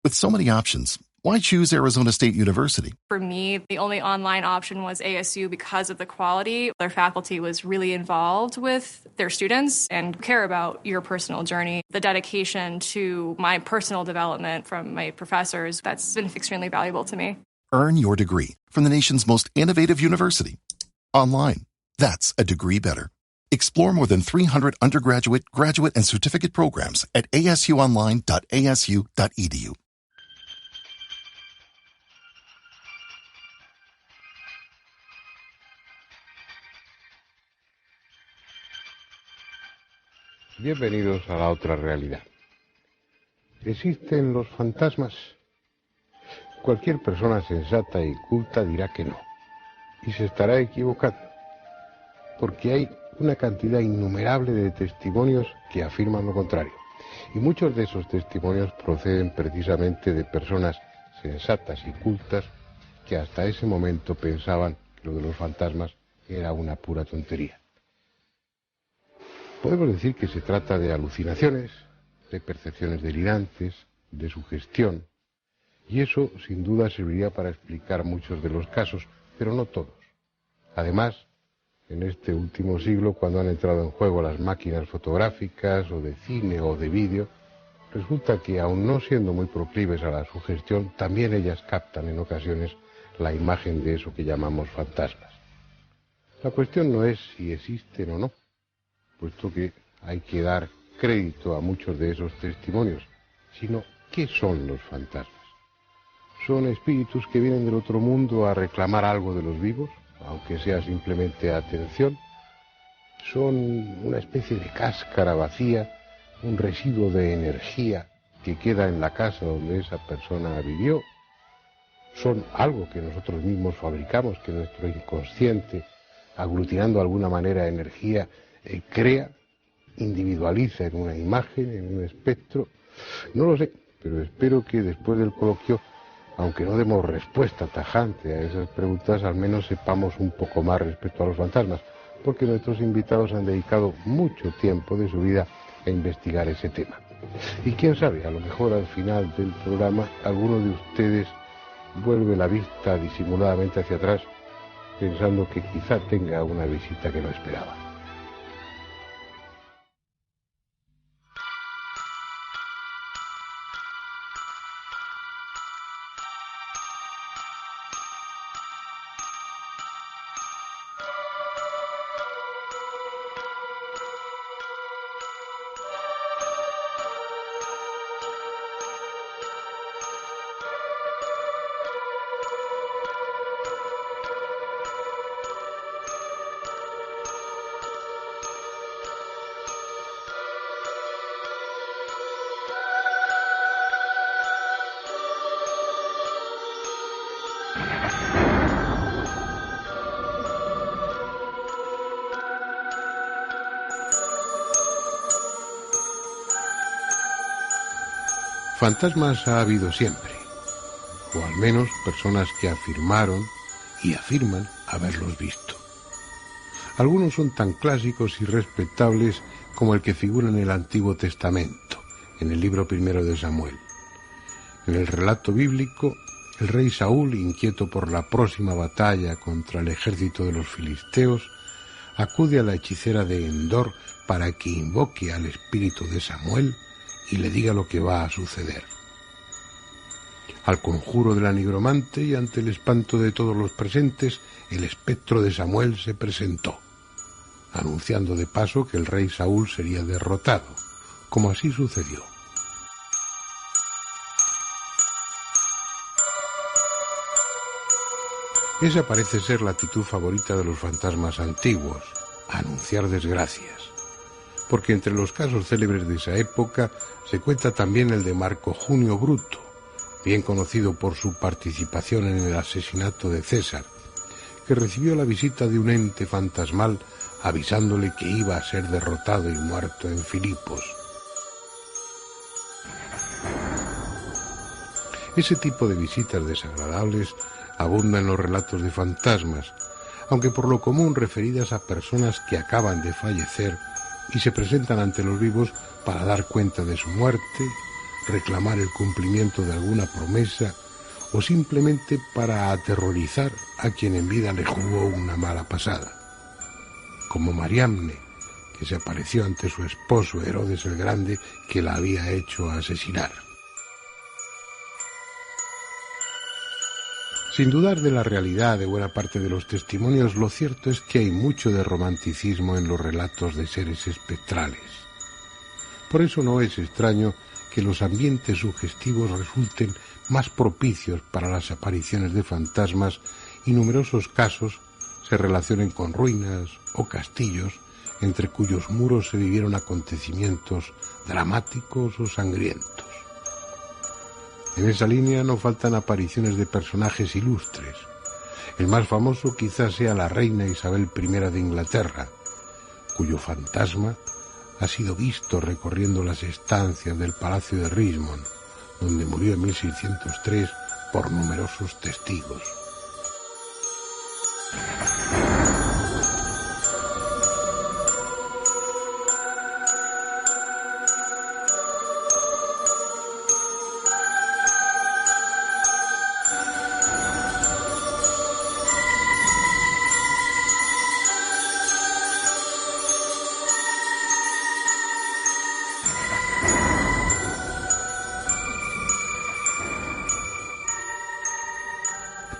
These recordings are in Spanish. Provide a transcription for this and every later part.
With so many options, why choose Arizona State University? For me, the only online option was ASU because of the quality. Their faculty was really involved with their students and care about your personal journey. The dedication to my personal development from my professors, that's been extremely valuable to me. Earn your degree from the nation's most innovative university. Online. That's a degree better. Explore more than 300 undergraduate, graduate, and certificate programs at asuonline.asu.edu. Bienvenidos a la otra realidad. ¿Existen los fantasmas? Cualquier persona sensata y culta dirá que no, y se estará equivocando, porque hay una cantidad innumerable de testimonios que afirman lo contrario, y muchos de esos testimonios proceden precisamente de personas sensatas y cultas que hasta ese momento pensaban que lo de los fantasmas era una pura tontería. Podemos decir que se trata de alucinaciones, de percepciones delirantes, de sugestión, y eso sin duda serviría para explicar muchos de los casos, pero no todos. Además, en este último siglo, cuando han entrado en juego las máquinas fotográficas o de cine o de vídeo, resulta que, aun no siendo muy proclives a la sugestión, también ellas captan en ocasiones la imagen de eso que llamamos fantasmas. La cuestión no es si existen o no, puesto que hay que dar crédito a muchos de esos testimonios, sino ¿qué son los fantasmas? ¿Son espíritus que vienen del otro mundo a reclamar algo de los vivos, aunque sea simplemente atención? ¿Son una especie de cáscara vacía, un residuo de energía que queda en la casa donde esa persona vivió? ¿Son algo que nosotros mismos fabricamos, que nuestro inconsciente, aglutinando de alguna manera energía, crea, individualiza en una imagen, en un espectro? No lo sé, pero espero que después del coloquio, aunque no demos respuesta tajante a esas preguntas, al menos sepamos un poco más respecto a los fantasmas, porque nuestros invitados han dedicado mucho tiempo de su vida a investigar ese tema. Y quién sabe, a lo mejor al final del programa alguno de ustedes vuelve la vista disimuladamente hacia atrás, pensando que quizá tenga una visita que no esperaba. Fantasmas ha habido siempre, o al menos personas que afirmaron y afirman haberlos visto. Algunos son tan clásicos y respetables como el que figura en el Antiguo Testamento, en el libro primero de Samuel. En el relato bíblico, el rey Saúl, inquieto por la próxima batalla contra el ejército de los filisteos, acude a la hechicera de Endor para que invoque al espíritu de Samuel y le diga lo que va a suceder. Al conjuro de la nigromante y ante el espanto de todos los presentes, el espectro de Samuel se presentó, anunciando de paso que el rey Saúl sería derrotado, como así sucedió. Esa parece ser la actitud favorita de los fantasmas antiguos, anunciar desgracias. Porque entre los casos célebres de esa época se cuenta también el de Marco Junio Bruto, bien conocido por su participación en el asesinato de César, que recibió la visita de un ente fantasmal avisándole que iba a ser derrotado y muerto en Filipos. Ese tipo de visitas desagradables abunda en los relatos de fantasmas, aunque por lo común referidas a personas que acaban de fallecer y se presentan ante los vivos para dar cuenta de su muerte reclamar el cumplimiento de alguna promesa o simplemente para aterrorizar a quien en vida le jugó una mala pasada, como Mariamne, que se apareció ante su esposo Herodes el Grande, que la había hecho asesinar. Sin dudar de la realidad de buena parte de los testimonios, lo cierto es que hay mucho de romanticismo en los relatos de seres espectrales. Por eso no es extraño que los ambientes sugestivos resulten más propicios para las apariciones de fantasmas y numerosos casos se relacionen con ruinas o castillos entre cuyos muros se vivieron acontecimientos dramáticos o sangrientos. En esa línea no faltan apariciones de personajes ilustres. El más famoso quizás sea la reina Isabel I de Inglaterra, cuyo fantasma ha sido visto recorriendo las estancias del Palacio de Richmond, donde murió en 1603 por numerosos testigos.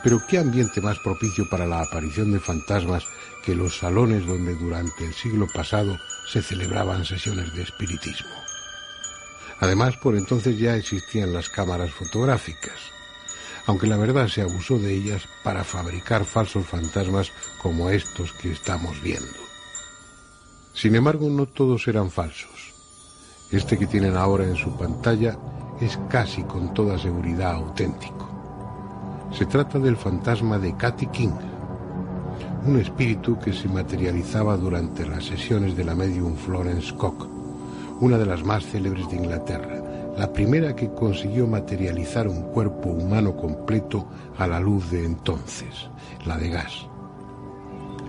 Pero ¿qué ambiente más propicio para la aparición de fantasmas que los salones donde durante el siglo pasado se celebraban sesiones de espiritismo? Además, por entonces ya existían las cámaras fotográficas, aunque la verdad se abusó de ellas para fabricar falsos fantasmas como estos que estamos viendo. Sin embargo, no todos eran falsos. Este que tienen ahora en su pantalla es casi con toda seguridad auténtico. Se trata del fantasma de Katy King, un espíritu que se materializaba durante las sesiones de la medium Florence Cock, una de las más célebres de Inglaterra, la primera que consiguió materializar un cuerpo humano completo a la luz de entonces, la de gas.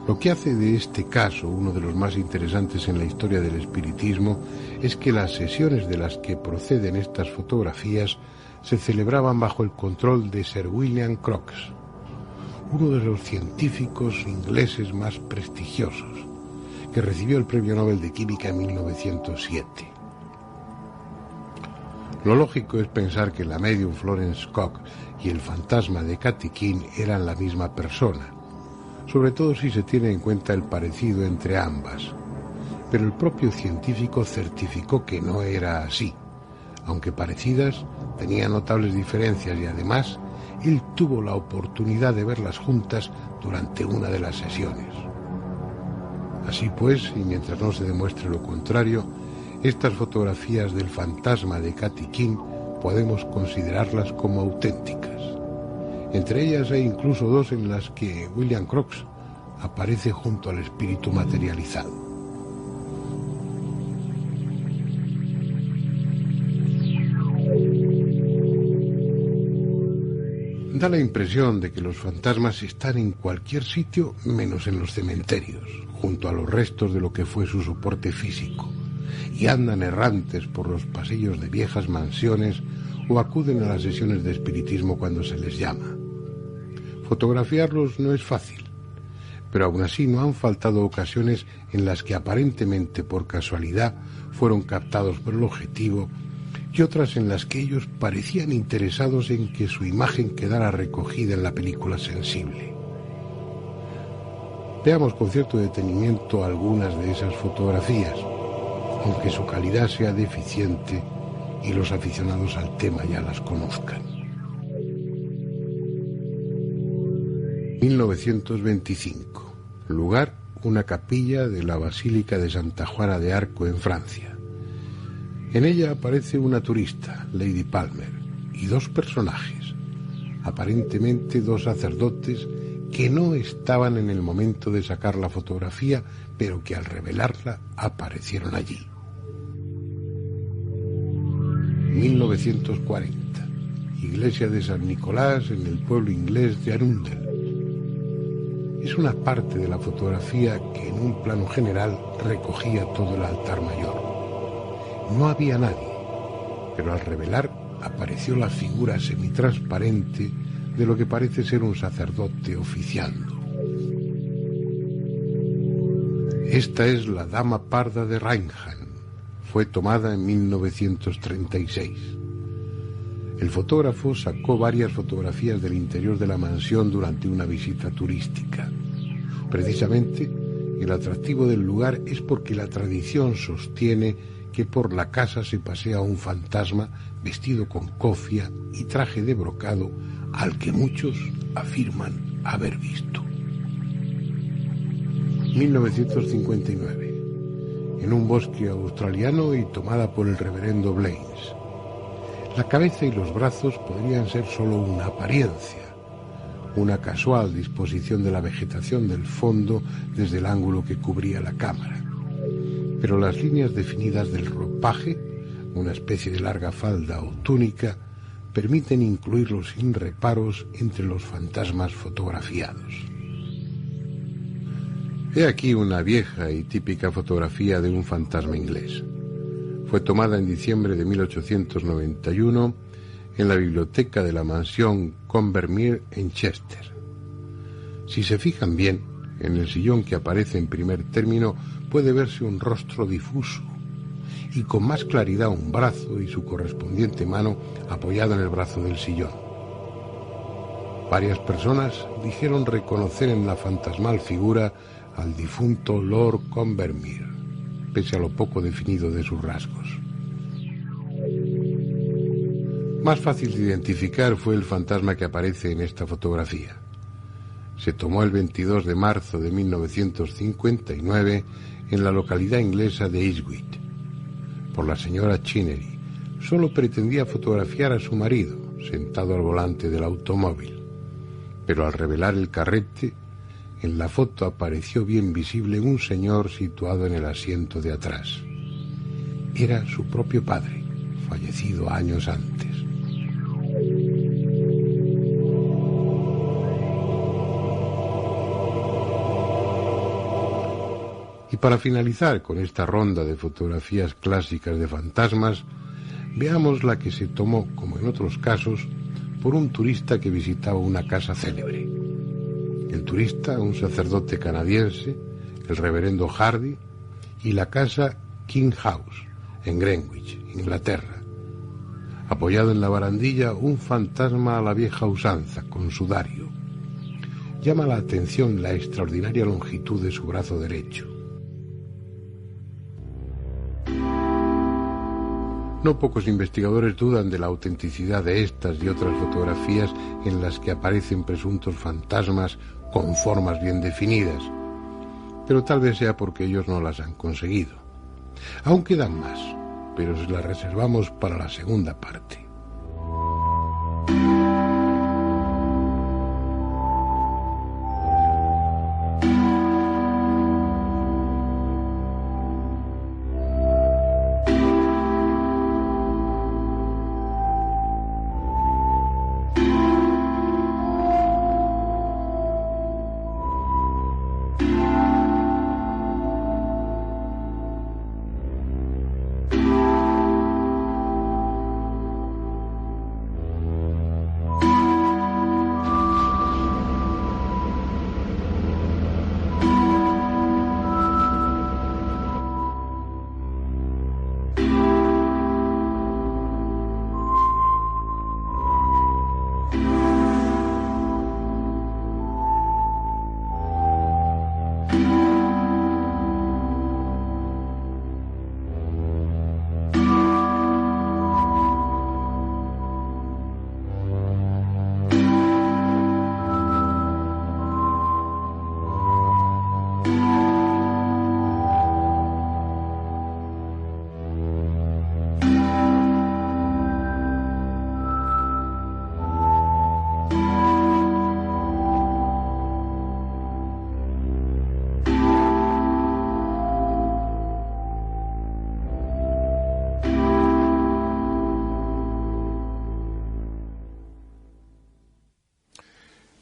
Lo que hace de este caso uno de los más interesantes en la historia del espiritismo es que las sesiones de las que proceden estas fotografías se celebraban bajo el control de Sir William Crookes, uno de los científicos ingleses más prestigiosos, que recibió el Premio Nobel de Química en 1907. Lo lógico es pensar que la medium Florence Cock y el fantasma de Katy King eran la misma persona, sobre todo si se tiene en cuenta el parecido entre ambas, pero el propio científico certificó que no era así. Aunque parecidas, tenían notables diferencias y además él tuvo la oportunidad de verlas juntas durante una de las sesiones. Así pues, y mientras no se demuestre lo contrario, estas fotografías del fantasma de Katy King podemos considerarlas como auténticas. Entre ellas hay incluso dos en las que William Crookes aparece junto al espíritu materializado. Da la impresión de que los fantasmas están en cualquier sitio menos en los cementerios, junto a los restos de lo que fue su soporte físico, y andan errantes por los pasillos de viejas mansiones o acuden a las sesiones de espiritismo cuando se les llama. Fotografiarlos no es fácil, pero aún así no han faltado ocasiones en las que aparentemente por casualidad fueron captados por el objetivo y otras en las que ellos parecían interesados en que su imagen quedara recogida en la película sensible. Veamos con cierto detenimiento algunas de esas fotografías, aunque su calidad sea deficiente y los aficionados al tema ya las conozcan. 1925. Lugar, una capilla de la Basílica de Santa Juana de Arco en Francia. En ella aparece una turista, Lady Palmer, y dos personajes, aparentemente dos sacerdotes que no estaban en el momento de sacar la fotografía, pero que al revelarla aparecieron allí. 1940. Iglesia de San Nicolás en el pueblo inglés de Arundel. Es una parte de la fotografía que en un plano general recogía todo el altar mayor. No había nadie, pero al revelar apareció la figura semitransparente de lo que parece ser un sacerdote oficiando. Esta es la Dama Parda de Reinham. Fue tomada en 1936. El fotógrafo sacó varias fotografías del interior de la mansión durante una visita turística. Precisamente, el atractivo del lugar es porque la tradición sostiene que por la casa se pasea un fantasma vestido con cofia y traje de brocado al que muchos afirman haber visto. 1959. En un bosque australiano y tomada por el reverendo Blaines. La cabeza y los brazos podrían ser solo una apariencia, una casual disposición de la vegetación del fondo desde el ángulo que cubría la cámara. Pero las líneas definidas del ropaje, una especie de larga falda o túnica, permiten incluirlos sin reparos entre los fantasmas fotografiados. He aquí una vieja y típica fotografía de un fantasma inglés. Fue tomada en diciembre de 1891 en la biblioteca de la mansión Combermere en Chester. Si se fijan bien, en el sillón que aparece en primer término puede verse un rostro difuso y con más claridad un brazo y su correspondiente mano apoyado en el brazo del sillón. Varias personas dijeron reconocer en la fantasmal figura al difunto Lord Combermere, pese a lo poco definido de sus rasgos. Más fácil de identificar fue el fantasma que aparece en esta fotografía. Se tomó el 22 de marzo de 1959 en la localidad inglesa de Eastwich, por la señora Chinnery. Solo pretendía fotografiar a su marido, sentado al volante del automóvil. Pero al revelar el carrete, en la foto apareció bien visible un señor situado en el asiento de atrás. Era su propio padre, fallecido años antes. Y para finalizar con esta ronda de fotografías clásicas de fantasmas, veamos la que se tomó, como en otros casos, por un turista que visitaba una casa célebre. El turista, un sacerdote canadiense, el reverendo Hardy, y la casa King House, en Greenwich, Inglaterra. Apoyado en la barandilla, un fantasma a la vieja usanza, con sudario. Llama la atención la extraordinaria longitud de su brazo derecho. No pocos investigadores dudan de la autenticidad de estas y otras fotografías en las que aparecen presuntos fantasmas con formas bien definidas, pero tal vez sea porque ellos no las han conseguido. Aún quedan más, pero se las reservamos para la segunda parte.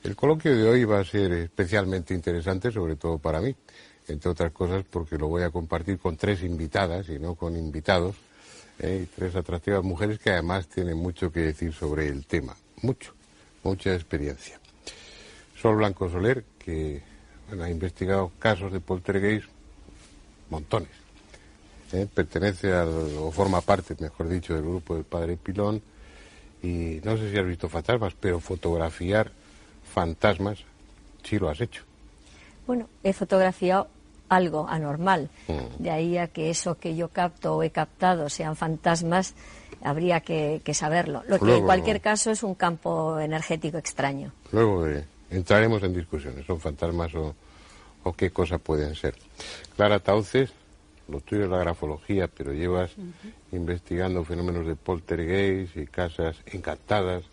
El coloquio de hoy va a ser especialmente interesante, sobre todo para mí, entre otras cosas porque lo voy a compartir con 3 invitadas y no con invitados, Y 3 atractivas mujeres que además tienen mucho que decir sobre el tema. Mucha experiencia. Sol Blanco Soler, que ha investigado casos de poltergeist, montones. Pertenece o forma parte, mejor dicho, del grupo del Padre Pilón. Y no sé si has visto fantasmas, pero fotografiar fantasmas sí lo has hecho. Bueno, he fotografiado algo anormal. De ahí a que eso que yo capto o he captado sean fantasmas, habría que saberlo. Lo que en cualquier caso es un campo energético extraño. Luego entraremos en discusiones, ¿son fantasmas o qué cosa pueden ser? Clara Tauces, lo tuyo es la grafología, pero llevas investigando fenómenos de poltergeist y casas encantadas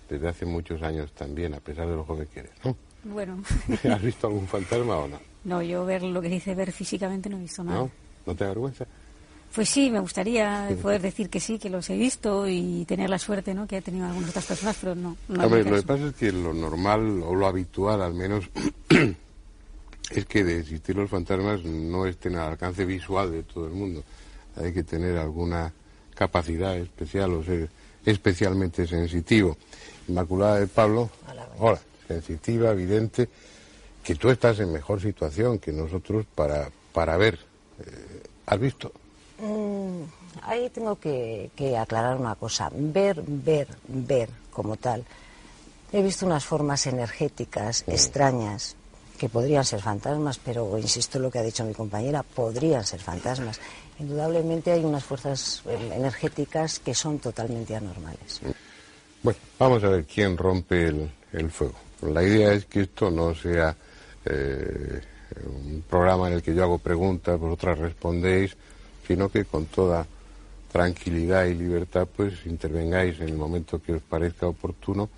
desde hace muchos años también, a pesar de lo joven que eres, ¿no? Bueno. ¿Has visto algún fantasma o no? No, yo ver lo que dice ver físicamente no he visto nada. ¿No? ¿No te da vergüenza? Pues sí, me gustaría poder decir que sí, que los he visto y tener la suerte, ¿no?, que he tenido algunas otras personas, pero no. Hombre, lo que pasa es que lo normal, o lo habitual al menos, es que de existir los fantasmas no estén al alcance visual de todo el mundo. Hay que tener alguna capacidad especial o ser especialmente sensitivo. Inmaculada de Pablo, hola, sensitiva, evidente, que tú estás en mejor situación que nosotros para ver. ¿Has visto? Ahí tengo que aclarar una cosa. Ver como tal. He visto unas formas energéticas extrañas que podrían ser fantasmas, pero insisto en lo que ha dicho mi compañera, podrían ser fantasmas. Indudablemente hay unas fuerzas energéticas que son totalmente anormales. Bueno, vamos a ver quién rompe el fuego. La idea es que esto no sea un programa en el que yo hago preguntas, vosotras respondéis, sino que con toda tranquilidad y libertad pues intervengáis en el momento que os parezca oportuno,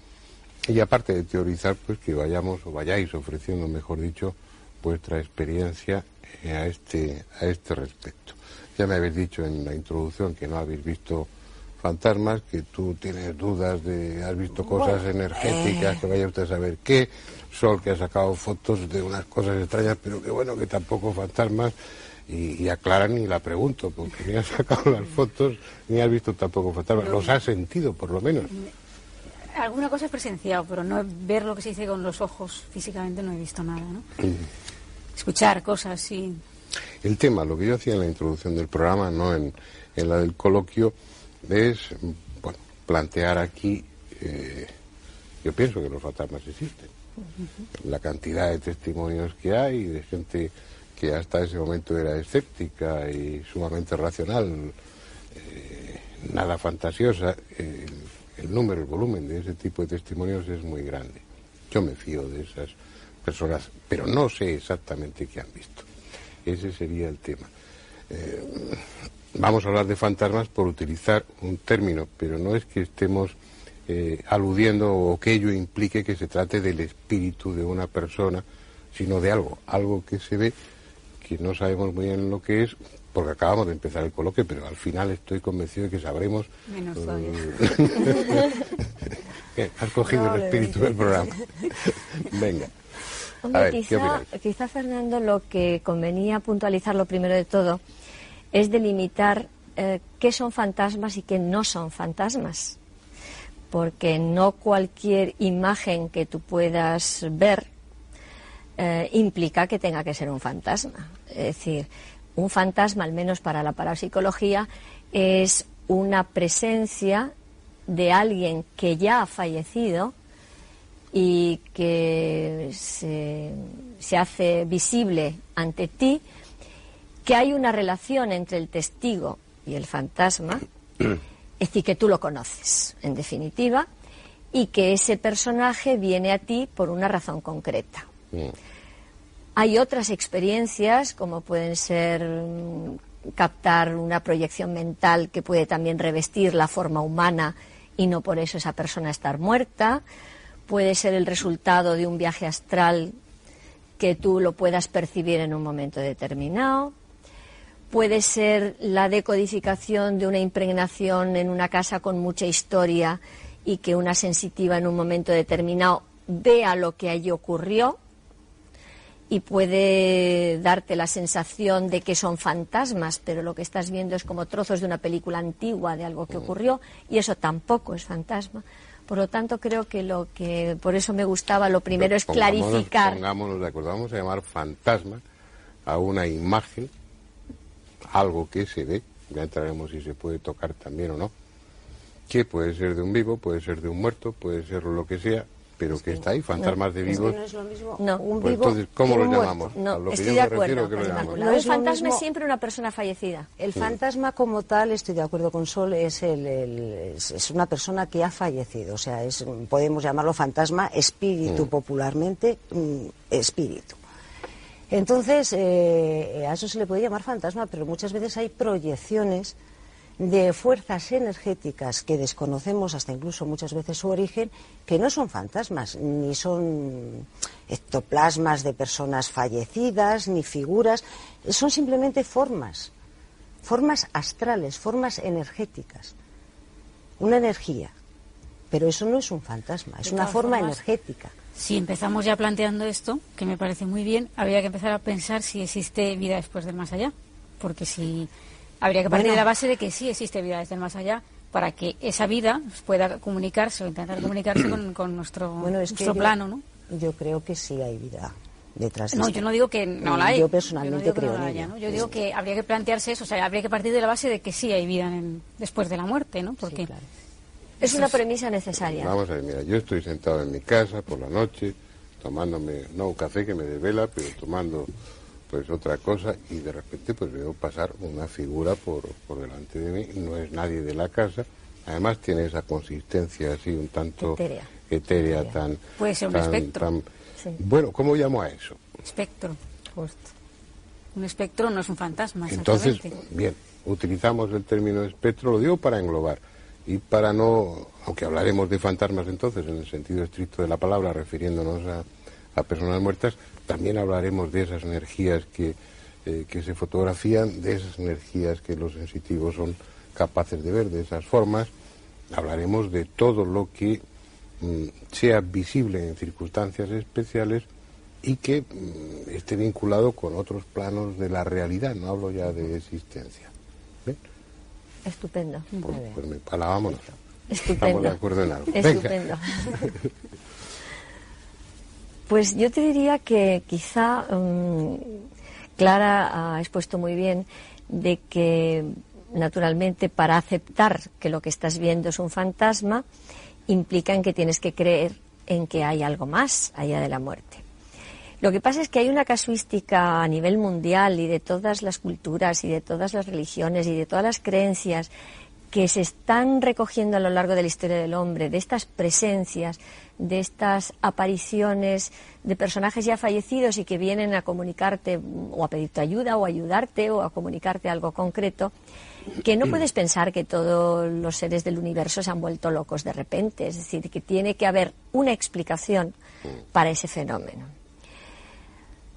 y aparte de teorizar, pues que vayáis ofreciendo, mejor dicho, vuestra experiencia a este respecto. Ya me habéis dicho en la introducción que no habéis visto fantasmas, que tú tienes dudas de, has visto cosas energéticas, que vaya usted a saber qué, Sol que ha sacado fotos de unas cosas extrañas, pero que bueno, que tampoco fantasmas, y aclaran ni la pregunto, porque ni has sacado las fotos, ni has visto tampoco fantasmas, los has sentido por lo menos. Alguna cosa he presenciado, pero no ver lo que se dice con los ojos físicamente no he visto nada, ¿no? Escuchar cosas, sí. El tema, lo que yo hacía en la introducción del programa, no en la del coloquio, es plantear aquí, yo pienso que los fantasmas existen. La cantidad de testimonios que hay, de gente que hasta ese momento era escéptica y sumamente racional, nada fantasiosa, el número, el volumen de ese tipo de testimonios es muy grande. Yo me fío de esas personas, pero no sé exactamente qué han visto. Ese sería el tema. Vamos a hablar de fantasmas por utilizar un término, pero no es que estemos aludiendo o que ello implique que se trate del espíritu de una persona, sino de algo que se ve, que no sabemos muy bien lo que es, porque acabamos de empezar el coloquio, pero al final estoy convencido de que sabremos. Menos todavía. Has cogido el espíritu del programa. Venga. Hombre, A ver, quizá, Fernando, lo que convenía puntualizar lo primero de todo es delimitar qué son fantasmas y qué no son fantasmas. Porque no cualquier imagen que tú puedas ver implica que tenga que ser un fantasma. Es decir, un fantasma, al menos para la parapsicología, es una presencia de alguien que ya ha fallecido y que se hace visible ante ti, que hay una relación entre el testigo y el fantasma, es decir, que tú lo conoces, en definitiva, y que ese personaje viene a ti por una razón concreta. Hay otras experiencias, como pueden ser captar una proyección mental que puede también revestir la forma humana y no por eso esa persona estar muerta. Puede ser el resultado de un viaje astral que tú lo puedas percibir en un momento determinado. Puede ser la decodificación de una impregnación en una casa con mucha historia y que una sensitiva en un momento determinado vea lo que allí ocurrió. y puede darte la sensación de que son fantasmas, pero lo que estás viendo es como trozos de una película antigua de algo que ocurrió, y eso tampoco es fantasma. Por lo tanto, creo que por eso me gustaba, lo primero es clarificar. Pongámonos de acuerdo, vamos a llamar fantasma a una imagen, algo que se ve, ya entraremos si se puede tocar también o no, que puede ser de un vivo, puede ser de un muerto, puede ser lo que sea, pero que está ahí, fantasmas de vivos. No es lo mismo un pues vivo. entonces, ¿cómo lo llamamos? No, A lo que estoy yo de me refiero, acuerdo. ¿qué lo llamamos? No es El lo fantasma mismo. es siempre una persona fallecida. El fantasma como tal, estoy de acuerdo con Sol, es una persona que ha fallecido. O sea, podemos llamarlo fantasma, espíritu popularmente, espíritu. Entonces, a eso se le puede llamar fantasma, pero muchas veces hay proyecciones de fuerzas energéticas que desconocemos hasta incluso muchas veces su origen, que no son fantasmas, ni son ectoplasmas de personas fallecidas, ni figuras, son simplemente formas astrales, formas energéticas, una energía, pero eso no es un fantasma, es una forma energética. Si empezamos ya planteando esto, que me parece muy bien, habría que empezar a pensar si existe vida después del más allá, porque si... Habría que partir de la base de que sí existe vida desde el más allá para que esa vida pueda comunicarse o intentar comunicarse con nuestro plano, ¿no? Yo creo que sí hay vida detrás de No, esto. yo no digo que no la hay. Yo personalmente creo en ella, ella. ¿no? Yo digo que habría que plantearse eso, o sea, habría que partir de la base de que sí hay vida después de la muerte, ¿no? Porque Sí, claro. Es una premisa necesaria. Vamos a ver, mira, yo estoy sentado en mi casa por la noche, tomándome, no un café que me desvela, pero tomando pues otra cosa, y de repente pues veo pasar una figura por delante de mí, no es nadie de la casa, además tiene esa consistencia así un tanto etérea tan... Puede ser un espectro. Sí. Bueno, ¿cómo llamo a eso? Espectro, justo. Un espectro no es un fantasma, Entonces, exactamente. bien, utilizamos el término espectro, lo digo para englobar, y para no, aunque hablaremos de fantasmas entonces, en el sentido estricto de la palabra, refiriéndonos a personas muertas, también hablaremos de esas energías que se fotografían, de esas energías que los sensitivos son capaces de ver, de esas formas. Hablaremos de todo lo que sea visible en circunstancias especiales y que esté vinculado con otros planos de la realidad, no hablo ya de existencia. ¿Ven? Estupendo. Pues vámonos. Estupendo. Estamos de acuerdo en algo. Estupendo. Pues yo te diría que quizá Clara ha expuesto muy bien de que naturalmente para aceptar que lo que estás viendo es un fantasma implica en que tienes que creer en que hay algo más allá de la muerte. Lo que pasa es que hay una casuística a nivel mundial y de todas las culturas y de todas las religiones y de todas las creencias que se están recogiendo a lo largo de la historia del hombre, de estas presencias, de estas apariciones de personajes ya fallecidos y que vienen a comunicarte o a pedirte ayuda o a ayudarte o a comunicarte algo concreto, que no puedes pensar que todos los seres del universo se han vuelto locos de repente, es decir, que tiene que haber una explicación para ese fenómeno.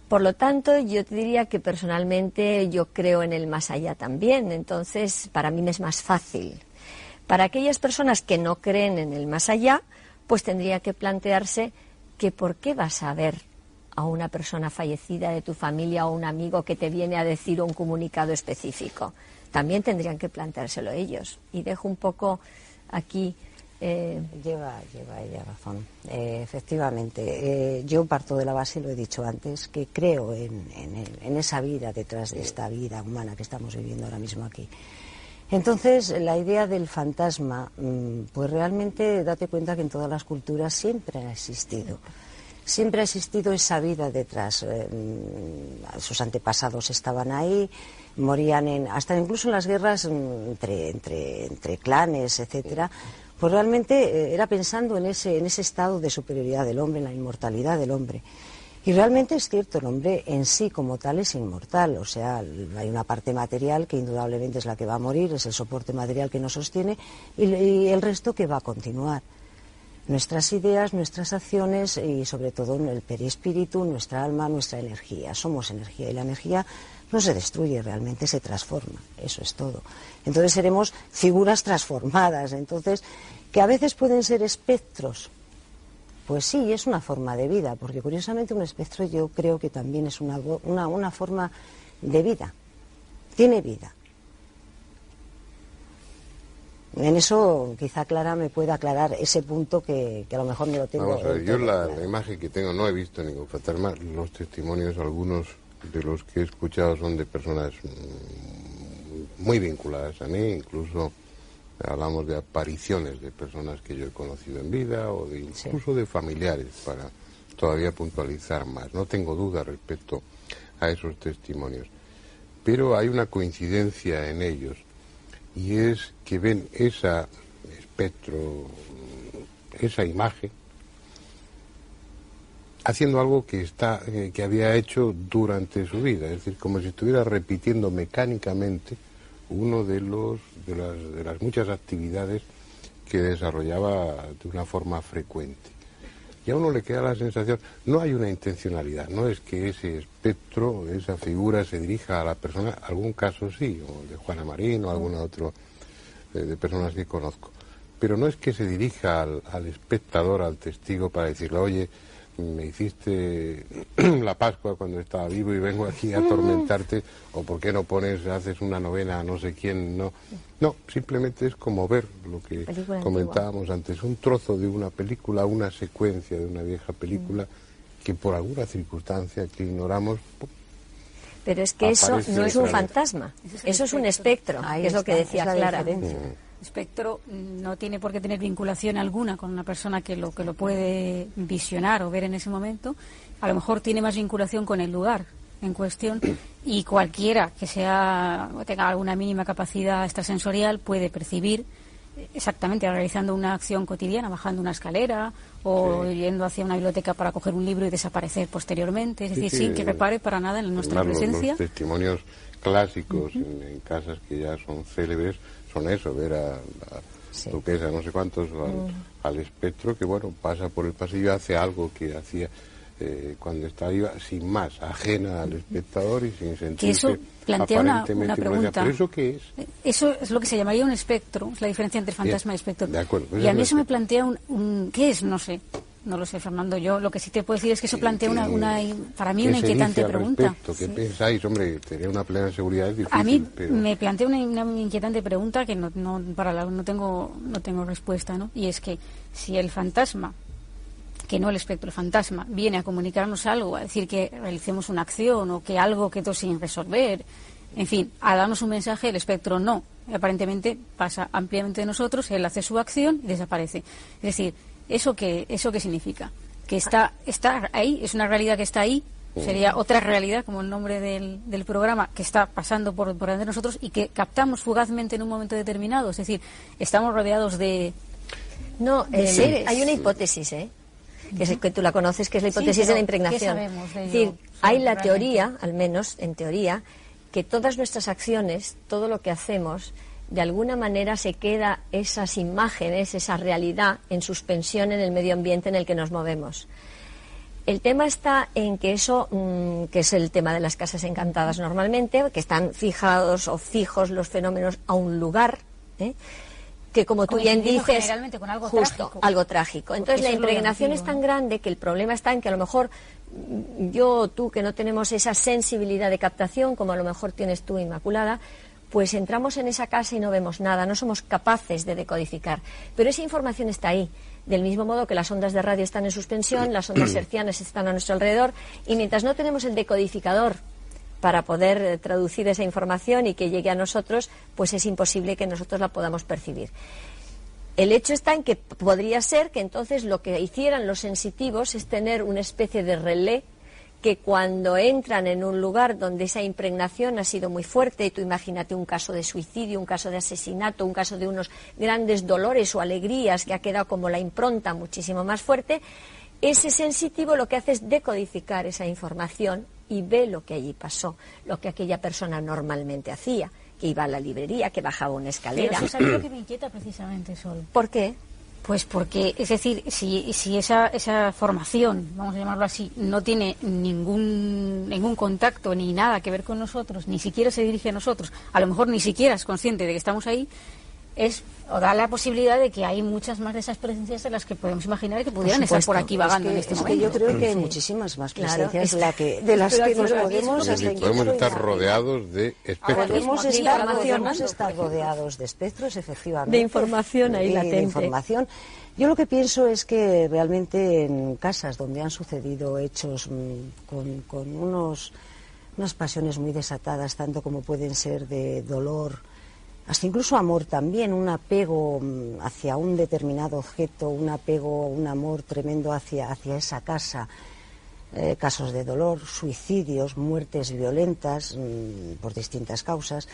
Por lo tanto, yo te diría que personalmente yo creo en el más allá también, entonces para mí me es más fácil. Para aquellas personas que no creen en el más allá, pues tendría que plantearse que por qué vas a ver a una persona fallecida de tu familia o un amigo que te viene a decir un comunicado específico. También tendrían que planteárselo ellos. Y dejo un poco aquí... Lleva ella razón. Efectivamente, yo parto de la base, lo he dicho antes, que creo en esa vida detrás de esta vida humana que estamos viviendo ahora mismo aquí. Entonces, la idea del fantasma, pues realmente date cuenta que en todas las culturas siempre ha existido. Siempre ha existido esa vida detrás. Sus antepasados estaban ahí, morían hasta incluso en las guerras entre clanes, etcétera. Pues realmente era pensando en ese estado de superioridad del hombre, en la inmortalidad del hombre. Y realmente es cierto, el hombre en sí como tal es inmortal, o sea, hay una parte material que indudablemente es la que va a morir, es el soporte material que nos sostiene, y el resto que va a continuar. Nuestras ideas, nuestras acciones y sobre todo el perispíritu, nuestra alma, nuestra energía. Somos energía y la energía no se destruye, realmente se transforma, eso es todo. Entonces seremos figuras transformadas, entonces que a veces pueden ser espectros, Pues sí, es una forma de vida, porque curiosamente un espectro yo creo que también es una forma de vida. Tiene vida. En eso quizá Clara me pueda aclarar ese punto que a lo mejor no lo tengo. Vamos a ver, yo la imagen que tengo, no he visto ningún fantasma. Los testimonios, algunos de los que he escuchado, son de personas muy vinculadas a mí, incluso hablamos de apariciones de personas que yo he conocido en vida o de incluso de familiares, para todavía puntualizar más. No tengo duda respecto a esos testimonios, pero hay una coincidencia en ellos, y es que ven ese espectro, esa imagen, haciendo algo que había hecho durante su vida, es decir, como si estuviera repitiendo mecánicamente uno de las muchas actividades que desarrollaba de una forma frecuente. Y a uno le queda la sensación, no hay una intencionalidad, no es que ese espectro, esa figura se dirija a la persona, algún caso sí, o de Juana Marín o alguna otra de personas que conozco, pero no es que se dirija al espectador, al testigo, para decirle, oye, me hiciste la Pascua cuando estaba vivo y vengo aquí a atormentarte, o por qué no haces una novena a no sé quién. No, simplemente es como ver lo que comentábamos antes, un trozo de una película, una secuencia de una vieja película que por alguna circunstancia que ignoramos. Pero es que eso no es un fantasma, eso es un espectro, que es lo que decía Clara. Espectro no tiene por qué tener vinculación alguna con una persona que lo puede visionar o ver en ese momento. A lo mejor tiene más vinculación con el lugar en cuestión, y cualquiera que tenga alguna mínima capacidad extrasensorial puede percibir exactamente, realizando una acción cotidiana, bajando una escalera o yendo hacia una biblioteca para coger un libro y desaparecer posteriormente, es decir, sin que repare para nada en nuestra presencia. Los testimonios clásicos en casas que ya son célebres son eso, ver a la duquesa, no sé cuántos, al espectro que, bueno, pasa por el pasillo, hace algo que hacía cuando estaba viva, sin más, ajena al espectador y sin sentirse. Que eso plantea una pregunta. ¿Pero eso qué es? Eso es lo que se llamaría un espectro, es la diferencia entre fantasma y espectro. De acuerdo, pues y a mí eso me plantea ¿qué es? No sé. No lo sé, Fernando. Yo lo que sí te puedo decir es que eso plantea para mí una inquietante pregunta. ¿Qué pensáis? Hombre, tener una plena seguridad es difícil. A mí me plantea una inquietante pregunta que no tengo respuesta, ¿no? Y es que si el fantasma, que no el espectro, el fantasma, viene a comunicarnos algo, a decir que realicemos una acción o que algo quedó sin resolver, en fin, a darnos un mensaje, el espectro no. Aparentemente pasa ampliamente de nosotros, él hace su acción y desaparece. Es decir, ¿Eso qué significa? Que está ahí, es una realidad que está ahí, sería otra realidad, como el nombre del programa, que está pasando por delante de nosotros y que captamos fugazmente en un momento determinado. Es decir, estamos rodeados de seres. Hay una hipótesis, que tú la conoces, que es la hipótesis de la impregnación. ¿Qué sabemos de ello? Es decir, hay la teoría, al menos en teoría, que todas nuestras acciones, todo lo que hacemos, de alguna manera se queda esas imágenes, esa realidad en suspensión en el medio ambiente en el que nos movemos. El tema está en que eso, que es el tema de las casas encantadas normalmente, que están fijados o fijos los fenómenos a un lugar, que como tú bien dices, con algo justo, trágico. Algo trágico. Entonces la impregnación es tan grande que el problema está en que a lo mejor tú que no tenemos esa sensibilidad de captación, como a lo mejor tienes tú, Inmaculada, pues entramos en esa casa y no vemos nada, no somos capaces de decodificar. Pero esa información está ahí, del mismo modo que las ondas de radio están en suspensión, las ondas hertzianas están a nuestro alrededor, y mientras no tenemos el decodificador para poder traducir esa información y que llegue a nosotros, pues es imposible que nosotros la podamos percibir. El hecho está en que podría ser que entonces lo que hicieran los sensitivos es tener una especie de relé que cuando entran en un lugar donde esa impregnación ha sido muy fuerte, y tú imagínate un caso de suicidio, un caso de asesinato, un caso de unos grandes dolores o alegrías que ha quedado como la impronta muchísimo más fuerte, ese sensitivo lo que hace es decodificar esa información y ve lo que allí pasó, lo que aquella persona normalmente hacía, que iba a la librería, que bajaba una escalera. Pero eso es lo que me inquieta precisamente, Sol. ¿Por qué? Pues porque, es decir, si esa formación, vamos a llamarlo así, no tiene ningún contacto ni nada que ver con nosotros, ni siquiera se dirige a nosotros, a lo mejor ni siquiera es consciente de que estamos ahí, o da la posibilidad de que hay muchas más de esas presencias de las que podemos imaginar que pudieran estar por aquí vagando en este momento. Yo creo que hay muchísimas más presencias de las que nos podemos estar rodeados de espectros. Podemos estar rodeados de espectros, efectivamente. De información ahí latente. De información. Yo lo que pienso es que realmente en casas donde han sucedido hechos con unas pasiones muy desatadas, tanto como pueden ser de dolor, hasta incluso amor también, un apego hacia un determinado objeto, un apego, un amor tremendo hacia esa casa, casos de dolor, suicidios, muertes violentas por distintas causas,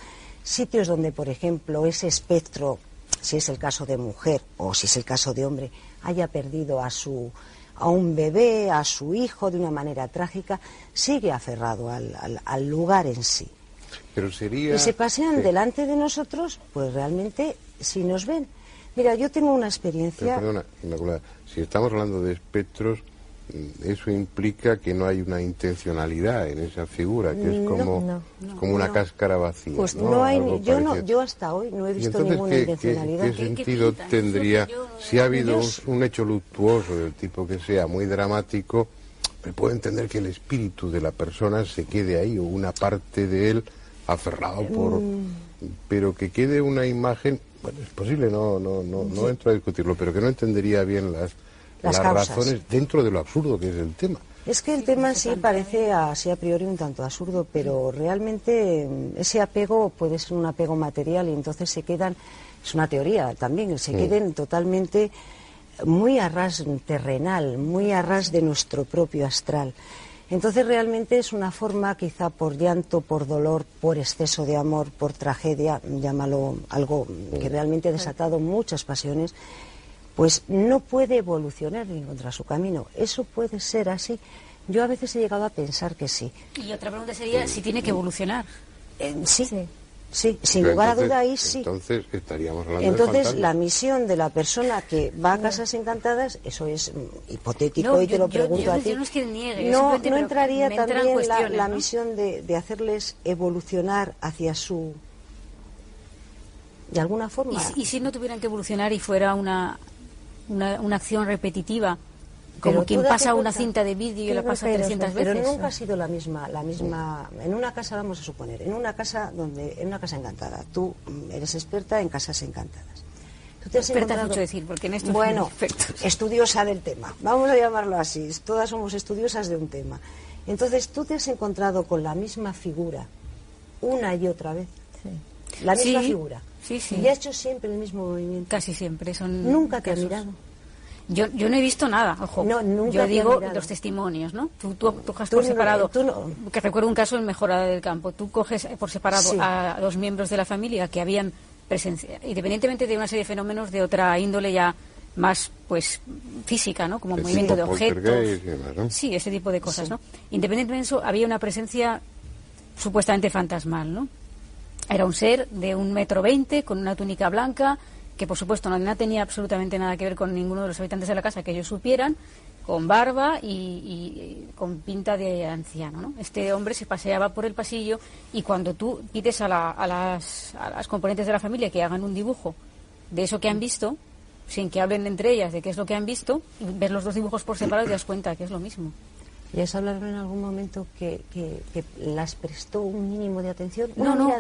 sitios donde, por ejemplo, ese espectro, si es el caso de mujer o si es el caso de hombre, haya perdido a un bebé, a su hijo de una manera trágica, sigue aferrado al lugar en sí. Pero sería... Y se pasean delante de nosotros, pues realmente, si nos ven. Mira, yo tengo una experiencia... Pero perdona, Inmaculada, si estamos hablando de espectros, eso implica que no hay una intencionalidad en esa figura, que es como una cáscara vacía. Pues no hay, yo hasta hoy no he visto ninguna intencionalidad. ¿Qué sentido tendría si ha habido un hecho luctuoso del tipo que sea muy dramático? Puedo entender que el espíritu de la persona se quede ahí, o una parte de él aferrado pero que quede una imagen, bueno, es posible, no entro a discutirlo, pero que no entendería bien las razones dentro de lo absurdo que es el tema. Es que el tema sí parece así a priori un tanto absurdo, pero realmente ese apego puede ser un apego material y entonces se quedan, es una teoría también, se queden totalmente muy a ras terrenal, muy a ras de nuestro propio astral. Entonces realmente es una forma, quizá por llanto, por dolor, por exceso de amor, por tragedia, llámalo algo que realmente ha desatado muchas pasiones, pues no puede evolucionar ni encontrar su camino. Eso puede ser así. Yo a veces he llegado a pensar que sí. Y otra pregunta sería si tiene que evolucionar. Sí, sin lugar a duda ahí sí. Entonces estaríamos hablando Entonces de la misión de la persona que va a Casas Encantadas, eso es hipotético y te lo pregunto a ti. Yo no es que niegue, no entraría también la misión de hacerles evolucionar hacia su... de alguna forma. ¿Y si no tuvieran que evolucionar y fuera una acción repetitiva? Como quien pasa una cinta de vídeo y la pasa 300 veces. Pero nunca ha sido la misma. En una casa, vamos a suponer, en una casa encantada. Tú eres experta en Casas Encantadas. Tú te has encontrado... mucho decir, porque en esto bueno, estudiosa del tema. Vamos a llamarlo así. Todas somos estudiosas de un tema. Entonces, tú te has encontrado con la misma figura una y otra vez. Sí. La misma figura. Sí. Y ha hecho siempre el mismo movimiento. Casi siempre. Nunca te ha mirado. Yo no he visto nada, ojo. No, nunca yo digo los testimonios, ¿no? Tú coges por separado, que recuerdo un caso en Mejorada del Campo, tú coges por separado a los miembros de la familia que habían presencia, independientemente de una serie de fenómenos de otra índole ya más, pues, física, ¿no? Como movimiento de objetos. Demás, ¿no? Sí, ese tipo de cosas, ¿no? Independientemente de eso, había una presencia supuestamente fantasmal, ¿no? Era un ser de 1,20 m con una túnica blanca, que por supuesto no tenía absolutamente nada que ver con ninguno de los habitantes de la casa que ellos supieran, con barba y con pinta de anciano, ¿no? Este hombre se paseaba por el pasillo y cuando tú pides a las componentes de la familia que hagan un dibujo de eso que han visto, sin que hablen entre ellas de qué es lo que han visto, y ver los dos dibujos por separado y te das cuenta que es lo mismo. ¿Y has hablado en algún momento que las prestó un mínimo de atención? No,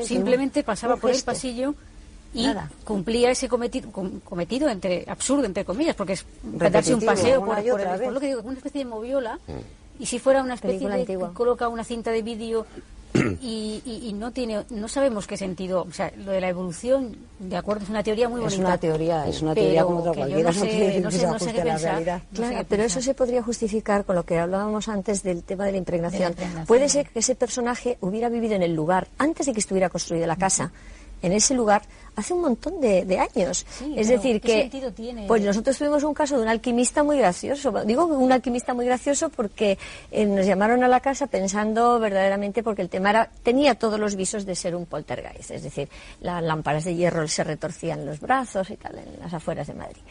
simplemente pasaba por el pasillo y cumplía ese cometido absurdo entre comillas, porque es darse un paseo por lo que digo, una especie de moviola, y si fuera una especie que coloca una cinta de vídeo y no sabemos qué sentido, o sea, lo de la evolución, de acuerdo, es una teoría muy bonita. Es una teoría como otra cualquiera, no sé qué pensar. Claro, pero eso se podría justificar con lo que hablábamos antes del tema de la impregnación. Puede ser que ese personaje hubiera vivido en el lugar antes de que estuviera construida la casa. En ese lugar hace un montón de años. Sí, es decir, ¿qué sentido tiene? Pues nosotros tuvimos un caso de un alquimista muy gracioso. Digo un alquimista muy gracioso porque nos llamaron a la casa pensando verdaderamente, porque el tema tenía todos los visos de ser un poltergeist. Es decir, las lámparas de hierro se retorcían los brazos y tal, en las afueras de Madrid.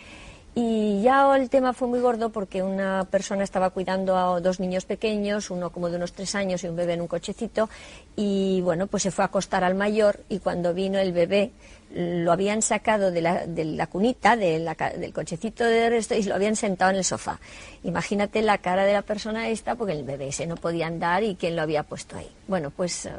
Y ya el tema fue muy gordo porque una persona estaba cuidando a 2 niños pequeños, uno como de unos 3 años y un bebé en un cochecito, y bueno, pues se fue a acostar al mayor, y cuando vino el bebé lo habían sacado de la cunita, del cochecito de resto, y lo habían sentado en el sofá. Imagínate la cara de la persona esta, porque el bebé ese no podía andar y quién lo había puesto ahí. Bueno, pues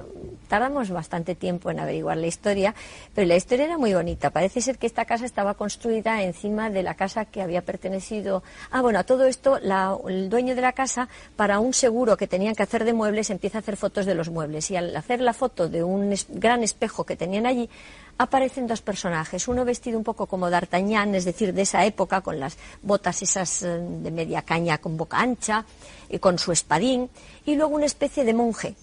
tardamos bastante tiempo en averiguar la historia, pero la historia era muy bonita. Parece ser que esta casa estaba construida encima de la casa que había pertenecido... a todo esto, el dueño de la casa, para un seguro que tenían que hacer de muebles, empieza a hacer fotos de los muebles, y al hacer la foto de un gran espejo que tenían allí, aparecen dos personajes, uno vestido un poco como D'Artagnan, es decir, de esa época, con las botas esas de media caña con boca ancha, y con su espadín, y luego una especie de monje.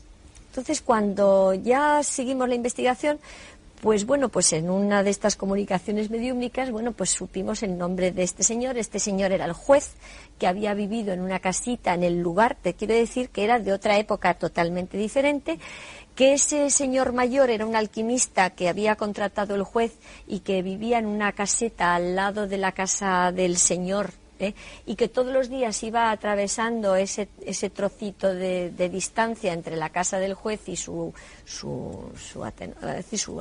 Entonces, cuando ya seguimos la investigación, pues en una de estas comunicaciones mediúmnicas, pues supimos el nombre de este señor. Este señor era el juez que había vivido en una casita en el lugar, te quiero decir que era de otra época totalmente diferente, que ese señor mayor era un alquimista que había contratado el juez y que vivía en una caseta al lado de la casa del señor, y que todos los días iba atravesando ese trocito de distancia entre la casa del juez y su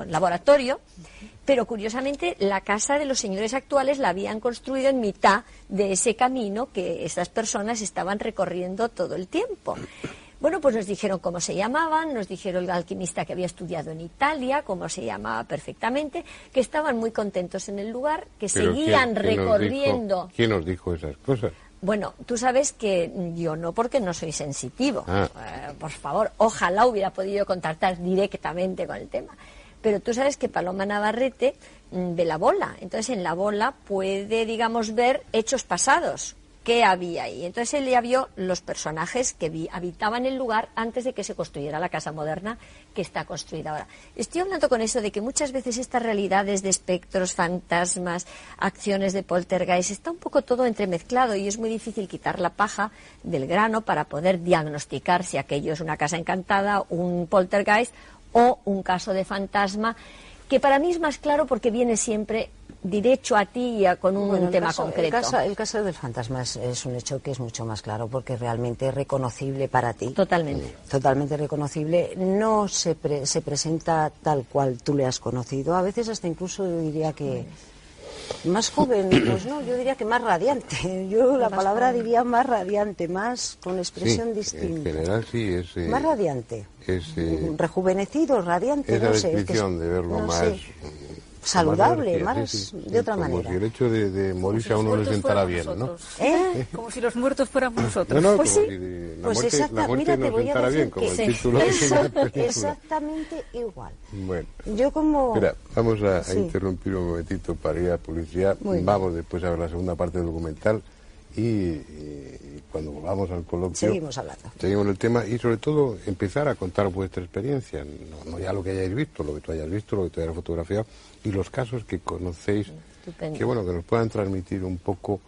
laboratorio, pero curiosamente la casa de los señores actuales la habían construido en mitad de ese camino que esas personas estaban recorriendo todo el tiempo. Bueno, pues nos dijeron cómo se llamaban, nos dijeron el alquimista que había estudiado en Italia, cómo se llamaba perfectamente, que estaban muy contentos en el lugar, que seguían recorriendo. ¿Quién nos dijo esas cosas? Bueno, tú sabes que yo no, porque no soy sensitivo. Por favor, ojalá hubiera podido contactar directamente con el tema. Pero tú sabes que Paloma Navarrete ve la bola. Entonces, en la bola puede, digamos, ver hechos pasados. ¿Qué había ahí? Entonces él ya vio los personajes que habitaban el lugar antes de que se construyera la casa moderna que está construida ahora. Estoy hablando con eso de que muchas veces estas realidades de espectros, fantasmas, acciones de poltergeist, está un poco todo entremezclado y es muy difícil quitar la paja del grano para poder diagnosticar si aquello es una casa encantada, un poltergeist o un caso de fantasma, que para mí es más claro porque viene siempre derecho a ti y con un tema concreto. El caso del fantasma es un hecho que es mucho más claro porque realmente es reconocible para ti. Totalmente. Totalmente reconocible. No se presenta tal cual tú le has conocido. A veces hasta incluso yo diría que más joven, pues no, yo diría que más radiante. Yo la palabra diría más radiante, más con expresión distinta. En general sí, es... más radiante. Rejuvenecido, radiante, esa no sé. descripción de verlo no más... sé. Saludable, más de otra manera. Como si el hecho de morirse a uno le sentara bien, ¿no? Como si los muertos fuéramos nosotros. No, pues como sí. Si la muerte nos sentara bien, como el título de la película. Exactamente igual. Bueno. Yo como... Espera, vamos a interrumpir un momentito para ir a publicidad. Vamos después a ver la segunda parte del documental y cuando volvamos al coloquio seguimos hablando. Seguimos el tema y sobre todo empezar a contar vuestra experiencia, no ya lo que hayáis visto, lo que tú hayas visto, lo que tú hayas fotografiado y los casos que conocéis. Estupendo. Que nos puedan transmitir un poco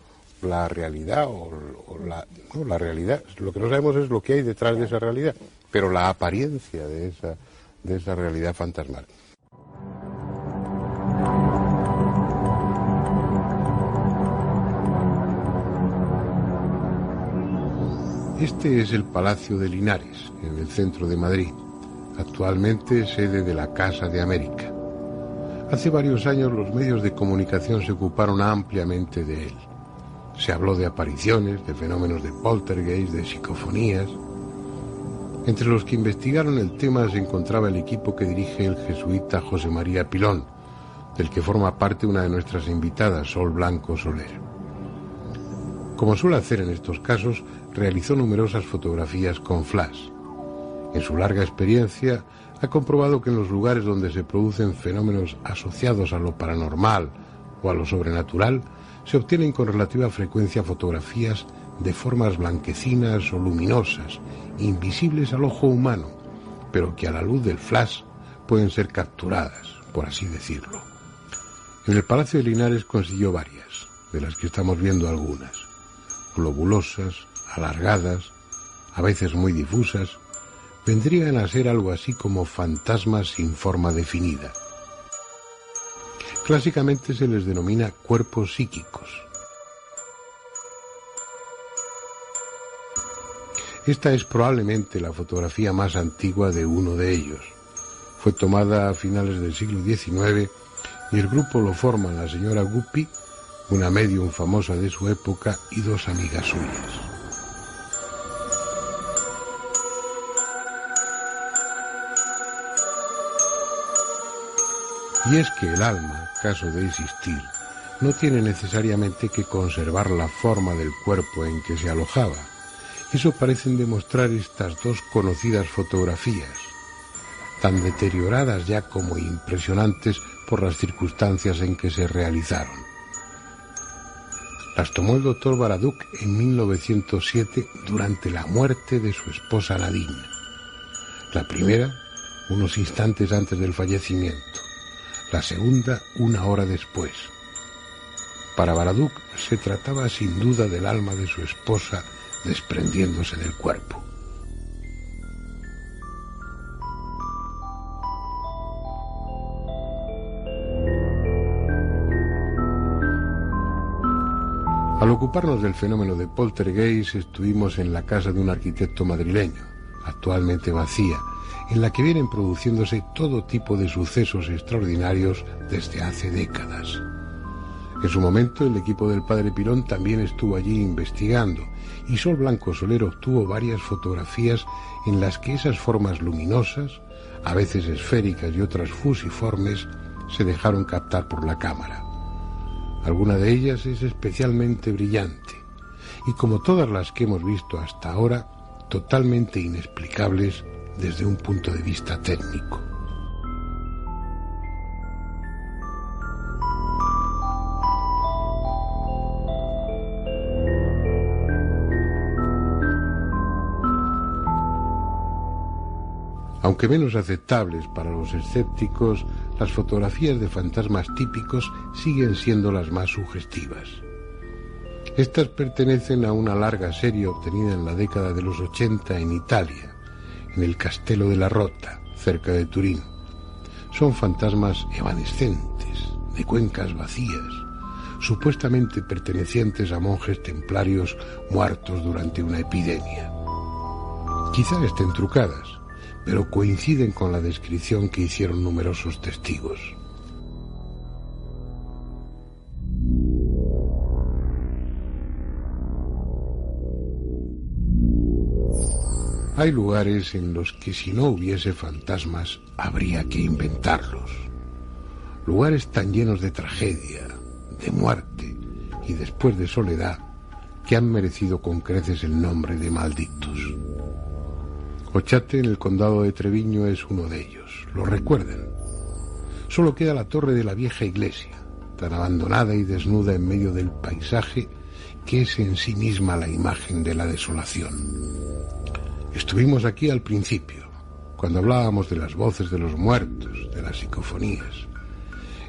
la realidad la realidad. Lo que no sabemos es lo que hay detrás de esa realidad, pero la apariencia de esa realidad fantasmal. Este es el Palacio de Linares, en el centro de Madrid, actualmente sede de la Casa de América. Hace varios años los medios de comunicación se ocuparon ampliamente de él. Se habló de apariciones, de fenómenos de poltergeist, de psicofonías. Entre los que investigaron el tema se encontraba el equipo que dirige el jesuita José María Pilón, del que forma parte una de nuestras invitadas, Sol Blanco Soler. Como suele hacer en estos casos, realizó numerosas fotografías con flash. En su larga experiencia, ha comprobado que en los lugares donde se producen fenómenos asociados a lo paranormal o a lo sobrenatural, se obtienen con relativa frecuencia fotografías de formas blanquecinas o luminosas, invisibles al ojo humano, pero que a la luz del flash pueden ser capturadas, por así decirlo. En el Palacio de Linares consiguió varias, de las que estamos viendo algunas. Globulosas, alargadas, a veces muy difusas, vendrían a ser algo así como fantasmas sin forma definida. Clásicamente se les denomina cuerpos psíquicos. Esta es probablemente la fotografía más antigua de uno de ellos. Fue tomada a finales del siglo XIX y el grupo lo forman la señora Guppy, una médium famosa de su época, y dos amigas suyas. Y es que el alma, caso de existir, no tiene necesariamente que conservar la forma del cuerpo en que se alojaba. Eso parecen demostrar estas dos conocidas fotografías, tan deterioradas ya como impresionantes por las circunstancias en que se realizaron. Las tomó el doctor Baraduc en 1907 durante la muerte de su esposa Nadine. La primera, unos instantes antes del fallecimiento. La segunda, una hora después. Para Baraduc se trataba sin duda del alma de su esposa desprendiéndose del cuerpo. Al ocuparnos del fenómeno de poltergeist, estuvimos en la casa de un arquitecto madrileño, actualmente vacía, en la que vienen produciéndose todo tipo de sucesos extraordinarios desde hace décadas. En su momento, el equipo del padre Pirón también estuvo allí investigando, y Sol Blanco Soler obtuvo varias fotografías en las que esas formas luminosas, a veces esféricas y otras fusiformes, se dejaron captar por la cámara. Alguna de ellas es especialmente brillante, y como todas las que hemos visto hasta ahora, totalmente inexplicables desde un punto de vista técnico. Aunque menos aceptables para los escépticos, las fotografías de fantasmas típicos siguen siendo las más sugestivas. Estas pertenecen a una larga serie obtenida en la década de los 80 en Italia, en el Castello de la Rota, cerca de Turín. Son fantasmas evanescentes, de cuencas vacías, supuestamente pertenecientes a monjes templarios muertos durante una epidemia. Quizá estén trucadas, pero coinciden con la descripción que hicieron numerosos testigos. Hay lugares en los que si no hubiese fantasmas habría que inventarlos. Lugares tan llenos de tragedia, de muerte y después de soledad que han merecido con creces el nombre de malditos. Ochate, en el condado de Treviño, es uno de ellos. ¿Lo recuerdan? Solo queda la torre de la vieja iglesia, tan abandonada y desnuda en medio del paisaje que es en sí misma la imagen de la desolación. Estuvimos aquí al principio, cuando hablábamos de las voces de los muertos, de las psicofonías.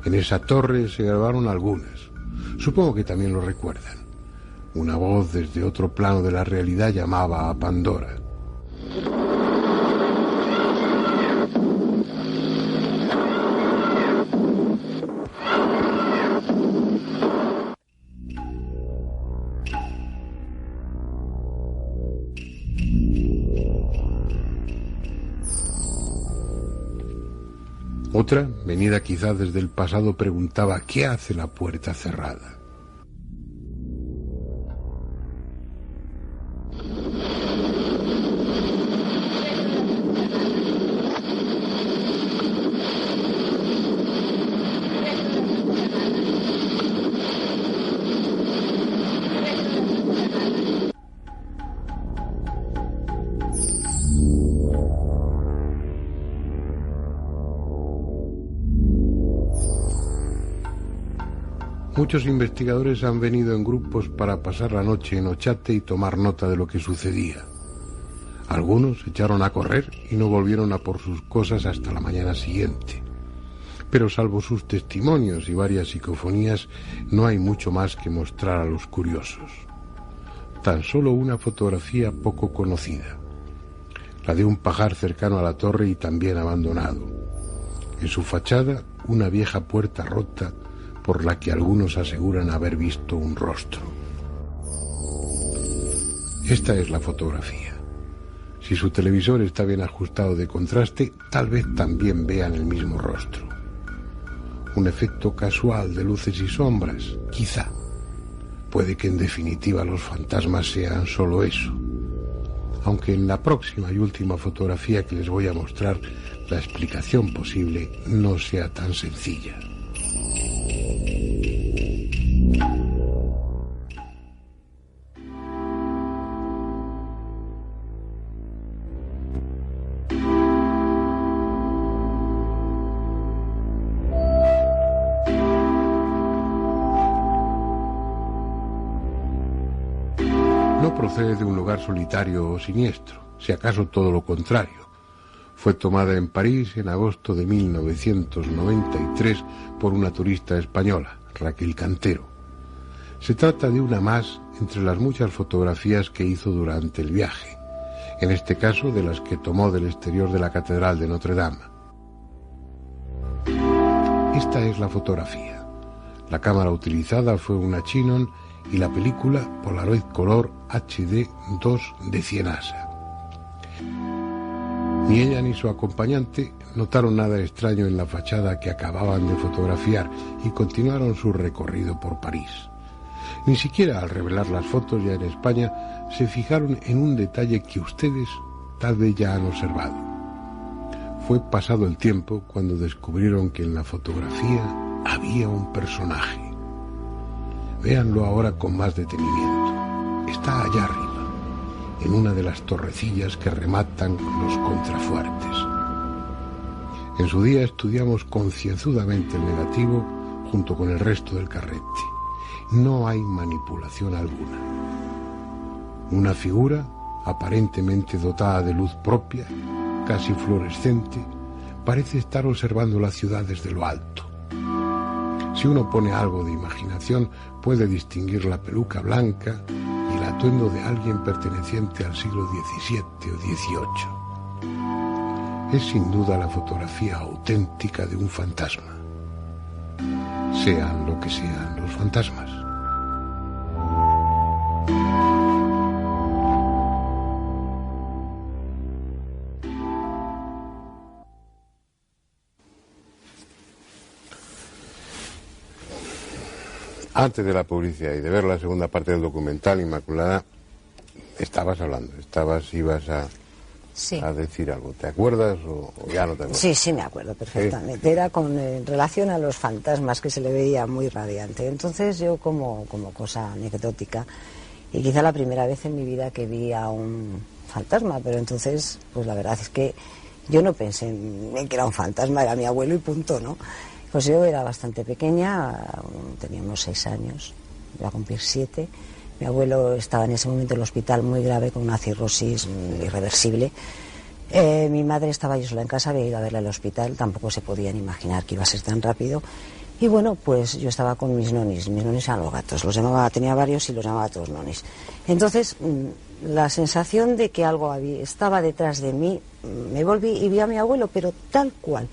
En esa torre se grabaron algunas. Supongo que también lo recuerdan. Una voz desde otro plano de la realidad llamaba a Pandora. Otra, venida quizá desde el pasado, preguntaba ¿qué hace la puerta cerrada? Muchos investigadores han venido en grupos para pasar la noche en Ochate y tomar nota de lo que sucedía. Algunos se echaron a correr y no volvieron a por sus cosas hasta la mañana siguiente. Pero salvo sus testimonios y varias psicofonías, no hay mucho más que mostrar a los curiosos. Tan solo una fotografía poco conocida, la de un pajar cercano a la torre y también abandonado. En su fachada, una vieja puerta rota por la que algunos aseguran haber visto un rostro. Esta es la fotografía. Si su televisor está bien ajustado de contraste, tal vez también vean el mismo rostro. un efecto casual de luces y sombras, quizá. Puede que en definitiva los fantasmas sean solo eso. Aunque en la próxima y última fotografía que les voy a mostrar, la explicación posible no sea tan sencilla. No procede de un lugar solitario o siniestro, si acaso todo lo contrario. Fue tomada en París en agosto de 1993 por una turista española, Raquel Cantero. Se trata de una más entre las muchas fotografías que hizo durante el viaje, en este caso de las que tomó del exterior de la Catedral de Notre Dame. Esta es la fotografía. La cámara utilizada fue una Chinon y la película Polaroid Color HD 2 de Cienasa. Ni ella ni su acompañante notaron nada extraño en la fachada que acababan de fotografiar y continuaron su recorrido por París. Ni siquiera al revelar las fotos ya en España se fijaron en un detalle que ustedes tal vez ya han observado. Fue pasado el tiempo cuando descubrieron que en la fotografía había un personaje. Véanlo ahora con más detenimiento. Está allá arriba, en una de las torrecillas que rematan los contrafuertes. En su día estudiamos concienzudamente el negativo junto con el resto del carrete. No hay manipulación alguna. Una figura aparentemente dotada de luz propia, casi fluorescente, parece estar observando la ciudad desde lo alto. Si uno pone algo de imaginación, puede distinguir la peluca blanca y el atuendo de alguien perteneciente al siglo XVII o XVIII. Es sin duda la fotografía auténtica de un fantasma. Sean lo que sean los fantasmas. Antes de la publicidad y de ver la segunda parte del documental, Inmaculada, estabas hablando, ibas a decir algo. ¿Te acuerdas o ya no te acuerdas? Sí, me acuerdo perfectamente. Era con relación a los fantasmas, que se le veía muy radiante. Entonces yo como cosa anecdótica, y quizá la primera vez en mi vida que vi a un fantasma, pero entonces pues la verdad es que yo no pensé en que era un fantasma, era mi abuelo y punto, ¿no? Pues yo era bastante pequeña, teníamos 6 años, iba a cumplir 7. Mi abuelo estaba en ese momento en el hospital muy grave con una cirrosis irreversible. Mi madre estaba yo sola en casa, había ido a verla al hospital, tampoco se podían imaginar que iba a ser tan rápido. Y bueno, pues yo estaba con mis nonis eran los gatos, los llamaba, tenía varios y los llamaba todos nonis. Entonces, la sensación de que algo estaba detrás de mí, me volví y vi a mi abuelo, pero tal cual.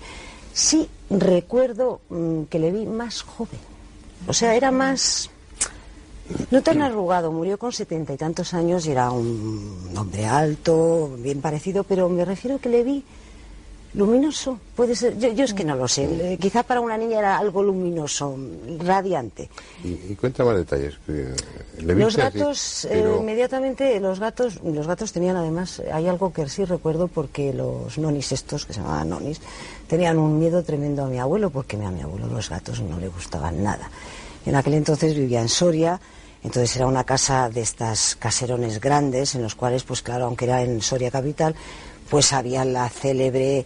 Sí recuerdo que le vi más joven, o sea, era más, no tan arrugado, murió con 70 y tantos años y era un hombre alto, bien parecido, pero me refiero que le vi luminoso, puede ser, yo es que no lo sé, quizá para una niña era algo luminoso, radiante. Y cuenta más detalles. Los gatos, así, pero... inmediatamente, los gatos tenían además, hay algo que sí recuerdo porque los nonis estos, que se llamaban nonis, tenían un miedo tremendo a mi abuelo, porque a mi abuelo los gatos no le gustaban nada. En aquel entonces vivía en Soria, entonces era una casa de estas caserones grandes, en los cuales, pues claro, aunque era en Soria capital, pues había la célebre,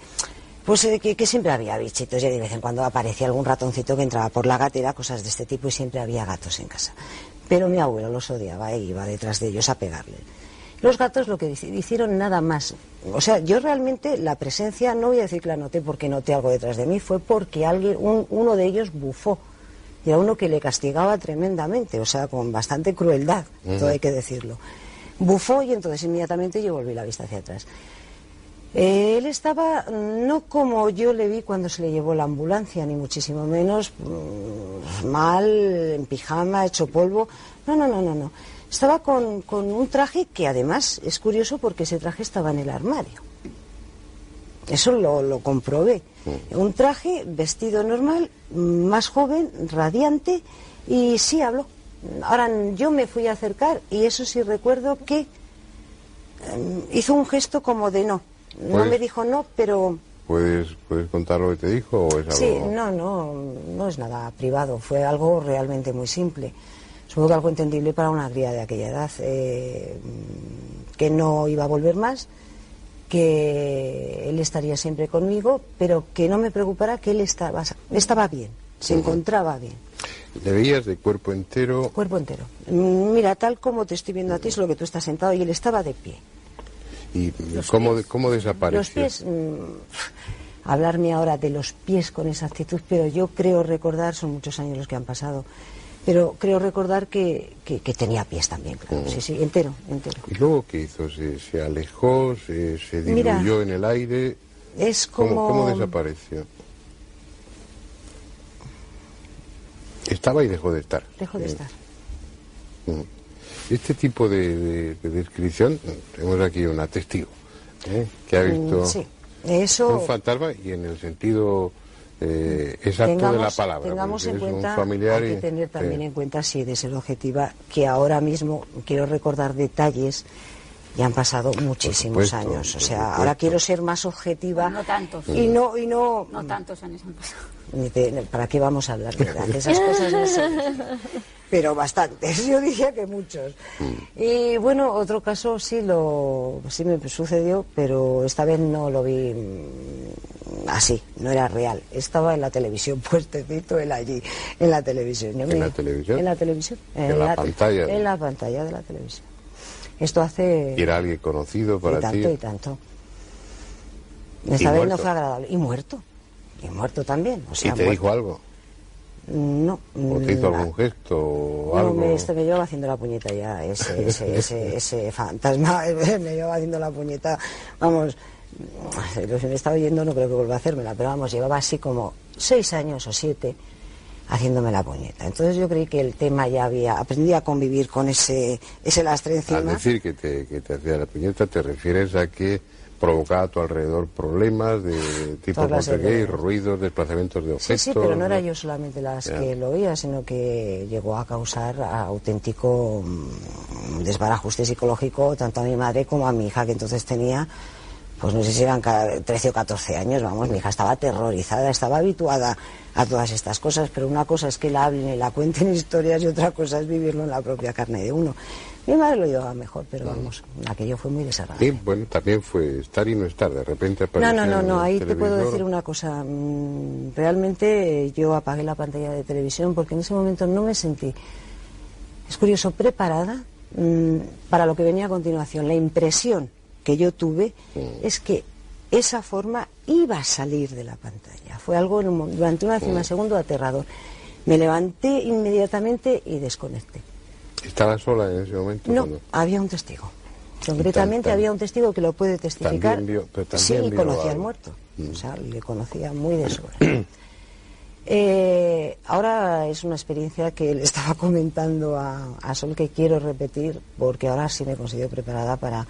pues que siempre había bichitos, y de vez en cuando aparecía algún ratoncito que entraba por la gatera, cosas de este tipo, y siempre había gatos en casa. Pero mi abuelo los odiaba e iba detrás de ellos a pegarle. Los gatos lo que hicieron nada más, o sea, yo realmente la presencia, no voy a decir que la noté porque noté algo detrás de mí, fue porque uno de ellos bufó, y era uno que le castigaba tremendamente, o sea, con bastante crueldad, todo hay que decirlo. Bufó y entonces inmediatamente yo volví la vista hacia atrás. Él estaba, no como yo le vi cuando se le llevó la ambulancia, ni muchísimo menos, mal, en pijama, hecho polvo, no. Estaba con un traje que además es curioso porque ese traje estaba en el armario. Eso lo comprobé. Un traje, vestido normal, más joven, radiante, y sí habló. Ahora yo me fui a acercar y eso sí recuerdo que hizo un gesto como de no. No me dijo no, pero... ¿Puedes contar lo que te dijo o es algo...? Sí, no es nada privado, fue algo realmente muy simple. Supongo que algo entendible para una cría de aquella edad, que no iba a volver más, que él estaría siempre conmigo, pero que no me preocupara, que él estaba bien, se encontraba bien. ¿Le veías de cuerpo entero? Cuerpo entero. Mira, tal como te estoy viendo a ti, es lo que tú estás sentado, y él estaba de pie. ¿Y cómo desapareció? Los pies, hablarme ahora de los pies con esa actitud, pero yo creo recordar, son muchos años los que han pasado, pero creo recordar que tenía pies también, claro. Sí, entero. ¿Y luego qué hizo? ¿Se alejó? ¿Se diluyó? Mira, en el aire? Es como... ¿Cómo desapareció? Estaba y dejó de estar. Dejó de estar. Este tipo de descripción, tenemos aquí una testigo que ha visto un fantasma, y en el sentido exacto de la palabra. Tengamos en cuenta, un familiar, hay que tener también en cuenta, si de ser objetiva, que ahora mismo quiero recordar detalles. Ya han pasado muchísimos años, o sea, ahora quiero ser más objetiva. No tantos. No tantos años han pasado. ¿Para qué vamos a hablar de esas cosas? No sé. Pero bastantes, yo diría que muchos. Y bueno, otro caso sí me sucedió, pero esta vez no lo vi así, no era real. Estaba en la televisión, puestecito él allí, en la televisión. ¿En la televisión? En la televisión. En la pantalla. En la pantalla de la televisión. Esto hace... ¿Y era alguien conocido para ti? Y tanto. Esta vez no fue agradable. Y muerto también. O sea, ¿y te dijo algo? No. ¿O te hizo algún gesto o algo? No, me llevaba haciendo la puñeta ya, ese fantasma, me llevaba haciendo la puñeta, vamos, lo que me estaba oyendo no creo que vuelva a hacérmela, pero vamos, llevaba así como 6 años o 7 haciéndome la puñeta. Entonces yo creí que el tema ya aprendí a convivir con ese lastre encima. Al decir que te hacía la puñeta, ¿te refieres a que provocaba a tu alrededor problemas de tipo poltergeist, ruidos, desplazamientos de objetos? Sí, pero no era yo solamente las que lo oía, sino que llegó a causar auténtico desbarajuste psicológico tanto a mi madre como a mi hija, que entonces tenía, pues no sé si eran 13 o 14 años, vamos, mi hija estaba aterrorizada, estaba habituada a todas estas cosas, pero una cosa es que la hablen y la cuenten historias y otra cosa es vivirlo en la propia carne de uno. Mi madre lo llevaba mejor, pero vamos, aquello fue muy desagradable. Sí, bueno, también fue estar y no estar, de repente apareció. No, ahí te puedo decir una cosa. Realmente yo apagué la pantalla de televisión porque en ese momento no me sentí, es curioso, preparada para lo que venía a continuación. La impresión que yo tuve es que esa forma iba a salir de la pantalla. Fue algo durante una décima segundo aterrador. Me levanté inmediatamente y desconecté. ¿Estaba sola en ese momento? No, había un testigo. Concretamente había un testigo que lo puede testificar. Sí, conocía al muerto. O sea, le conocía muy de sobra. Ahora es una experiencia que le estaba comentando a Sol, que quiero repetir, porque ahora sí me considero preparada para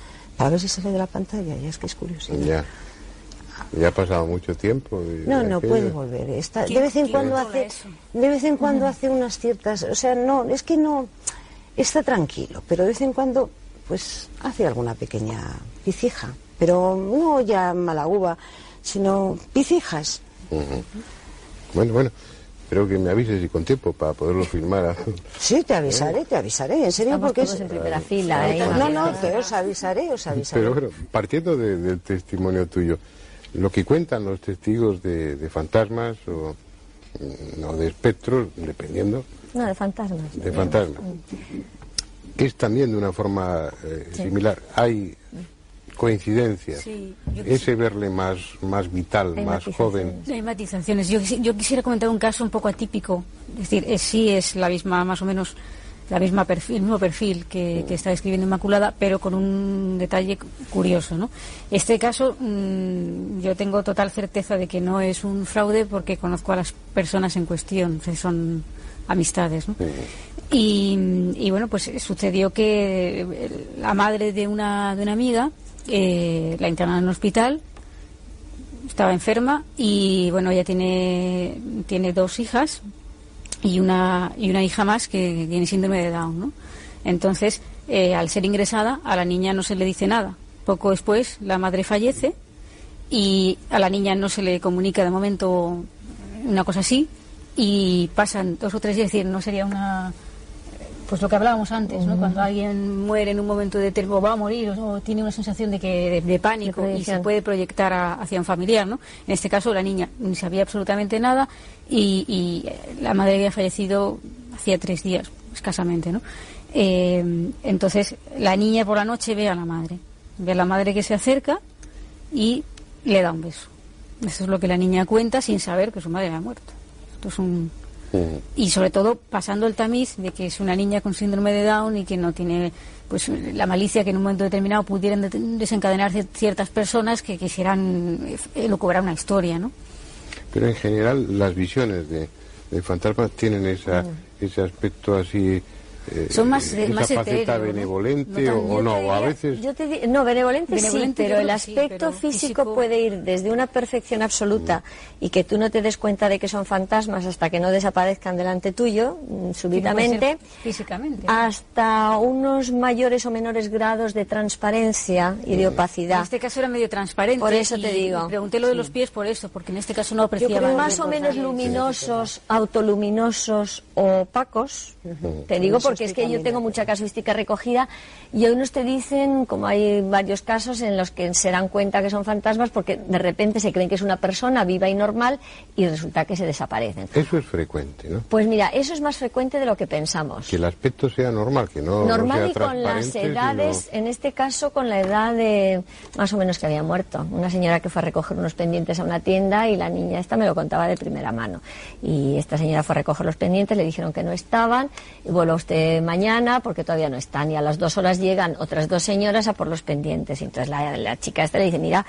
ver si sale de la pantalla. Ya es que es curioso. Ya ha pasado mucho tiempo. No puede volver. De vez en cuando hace unas ciertas, o sea, no, es que no está tranquilo, pero de vez en cuando pues hace alguna pequeña picija, pero no ya mala uva, sino picijas. Bueno, espero que me avises y con tiempo para poderlo filmar. Sí, te avisaré, en serio. Estamos porque todos en primera fila. No, os avisaré. Pero bueno, partiendo del testimonio tuyo, lo que cuentan los testigos de fantasmas o de espectros, dependiendo. No, de fantasmas. De fantasmas. Es también de una forma similar. Hay coincidencias. Sí, ese verle más vital, más joven. Hay matizaciones. Yo quisiera comentar un caso un poco atípico. Es decir, sí es la misma, más o menos, el mismo perfil que está describiendo Inmaculada, pero con un detalle curioso, ¿no? Este caso, yo tengo total certeza de que no es un fraude porque conozco a las personas en cuestión, son amistades, ¿no? Y bueno, pues sucedió que la madre de una amiga la internaron en un hospital, estaba enferma y bueno, ella tiene 2 hijas y una hija más que tiene síndrome de Down, ¿no? Entonces, al ser ingresada, a la niña no se le dice nada. Poco después, la madre fallece y a la niña no se le comunica de momento una cosa así y pasan 2 o 3 días, es decir, no sería pues lo que hablábamos antes, ¿no? Cuando alguien muere en un momento determinado, va a morir o tiene una sensación de pánico y se puede proyectar hacia un familiar, ¿no? En este caso la niña no sabía absolutamente nada y la madre había fallecido hacía 3 días, escasamente, ¿no? Entonces la niña por la noche ve a la madre que se acerca y le da un beso. Eso es lo que la niña cuenta sin saber que su madre había muerto. Esto es y sobre todo pasando el tamiz de que es una niña con síndrome de Down y que no tiene pues la malicia que en un momento determinado pudieran desencadenar ciertas personas que quisieran elucubrar una historia, ¿no? Pero en general las visiones de fantasmas tienen ese aspecto así. Son más faceta etéreos, benevolente, ¿no? o no, o a veces... No, benevolente sí, pero el aspecto físico puede ir desde una perfección absoluta y que tú no te des cuenta de que son fantasmas hasta que no desaparezcan delante tuyo, súbitamente, físicamente, hasta unos mayores o menores grados de transparencia y de opacidad. En este caso era medio transparente. Por eso te digo. Y pregunté lo de los pies por eso, porque en este caso no apreciaba. Yo creo más o menos luminosos, autoluminosos o opacos, te digo porque es que yo tengo mucha casuística recogida y unos te dicen, como hay varios casos en los que se dan cuenta que son fantasmas porque de repente se creen que es una persona viva y normal y resulta que se desaparecen. Eso es frecuente, ¿no? Pues mira, eso es más frecuente de lo que pensamos. Que el aspecto sea normal, que no normal sea y con las edades, sino... en este caso con la edad de más o menos que había muerto. Una señora que fue a recoger unos pendientes a una tienda y la niña esta me lo contaba de primera mano. Y esta señora fue a recoger los pendientes, le dijeron que no estaban, y vuelva usted mañana porque todavía no están. Y a las 2 horas llegan otras 2 señoras a por los pendientes. Y entonces la chica esta le dice, mira,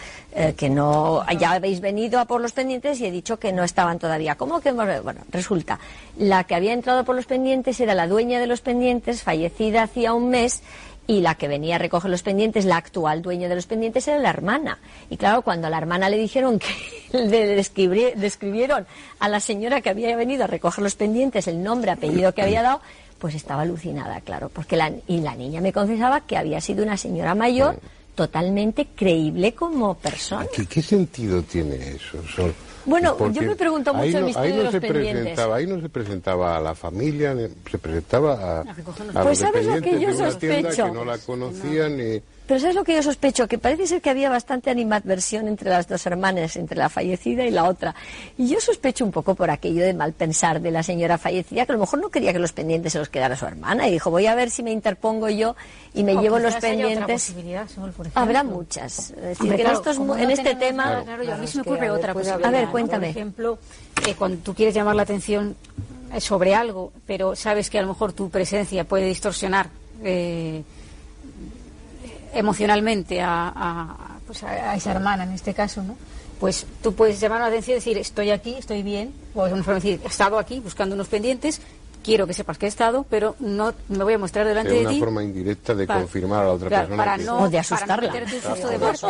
que no, ya habéis venido a por los pendientes y he dicho que no estaban todavía. ¿Cómo que? Bueno, resulta, la que había entrado por los pendientes era la dueña de los pendientes, fallecida hacía un mes, y la que venía a recoger los pendientes, la actual dueña de los pendientes, era la hermana. Y claro, cuando a la hermana le dijeron que le describieron a la señora que había venido a recoger los pendientes el nombre, apellido que había dado, pues estaba alucinada, claro, porque la niña me confesaba que había sido una señora mayor totalmente creíble como persona. ¿Qué sentido tiene eso? Bueno, porque yo me pregunto mucho el misterio de los pendientes. Ahí no se presentaba a la familia, se presentaba a pues los ¿sabes lo que yo dependientes de una tienda sospecho? que no la conocían y... Pero ¿sabes lo que yo sospecho? Que parece ser que había bastante animadversión entre las 2 hermanas, entre la fallecida y la otra. Y yo sospecho un poco por aquello de mal pensar de la señora fallecida, que a lo mejor no quería que los pendientes se los quedara su hermana. Y dijo, voy a ver si me interpongo yo y me llevo los pendientes. Habrá muchas. Es decir, que claro, en este tema... Claro, a mí se me ocurre otra posibilidad. A ver, cuéntame. Por ejemplo, cuando tú quieres llamar la atención sobre algo, pero sabes que a lo mejor tu presencia puede distorsionar emocionalmente a esa hermana en este caso, ¿no? Pues tú puedes llamar la atención y decir, estoy aquí, estoy bien, o decir, he estado aquí buscando unos pendientes, quiero que sepas que he estado, pero no me voy a mostrar delante de ti. Es una forma indirecta de confirmar a la otra persona. O de asustarla. Para no meterte un susto de muerte.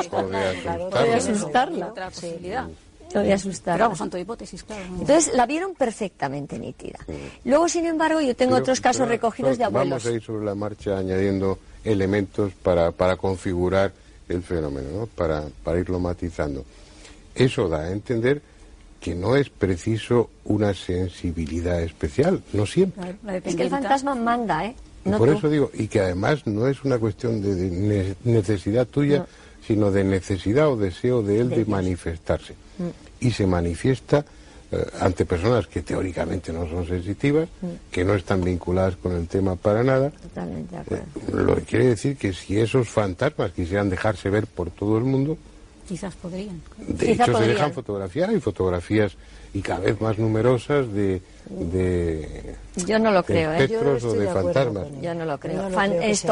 O de asustarla. Otra posibilidad. Lo de asustar. Pero vamos, son todas hipótesis, claro. Entonces la vieron perfectamente nítida. Luego, sin embargo, yo tengo otros casos recogidos de abuelos. Vamos a ir sobre la marcha añadiendo elementos para configurar el fenómeno, ¿no? para irlo matizando. Eso da a entender que no es preciso una sensibilidad especial, no siempre. Es que el fantasma manda, ¿eh? No por tú. eso digo, y que además no es una cuestión de necesidad tuya, sino de necesidad o deseo de él de manifestarse. Y se manifiesta ante personas que teóricamente no son sensitivas, que no están vinculadas con el tema para nada. Totalmente de acuerdo. Lo que quiere decir que si esos fantasmas quisieran dejarse ver por todo el mundo, quizás podrían. De hecho, se dejan fotografiar, hay fotografías y cada vez más numerosas de yo no lo creo, espectros o de fantasmas. Yo no lo creo.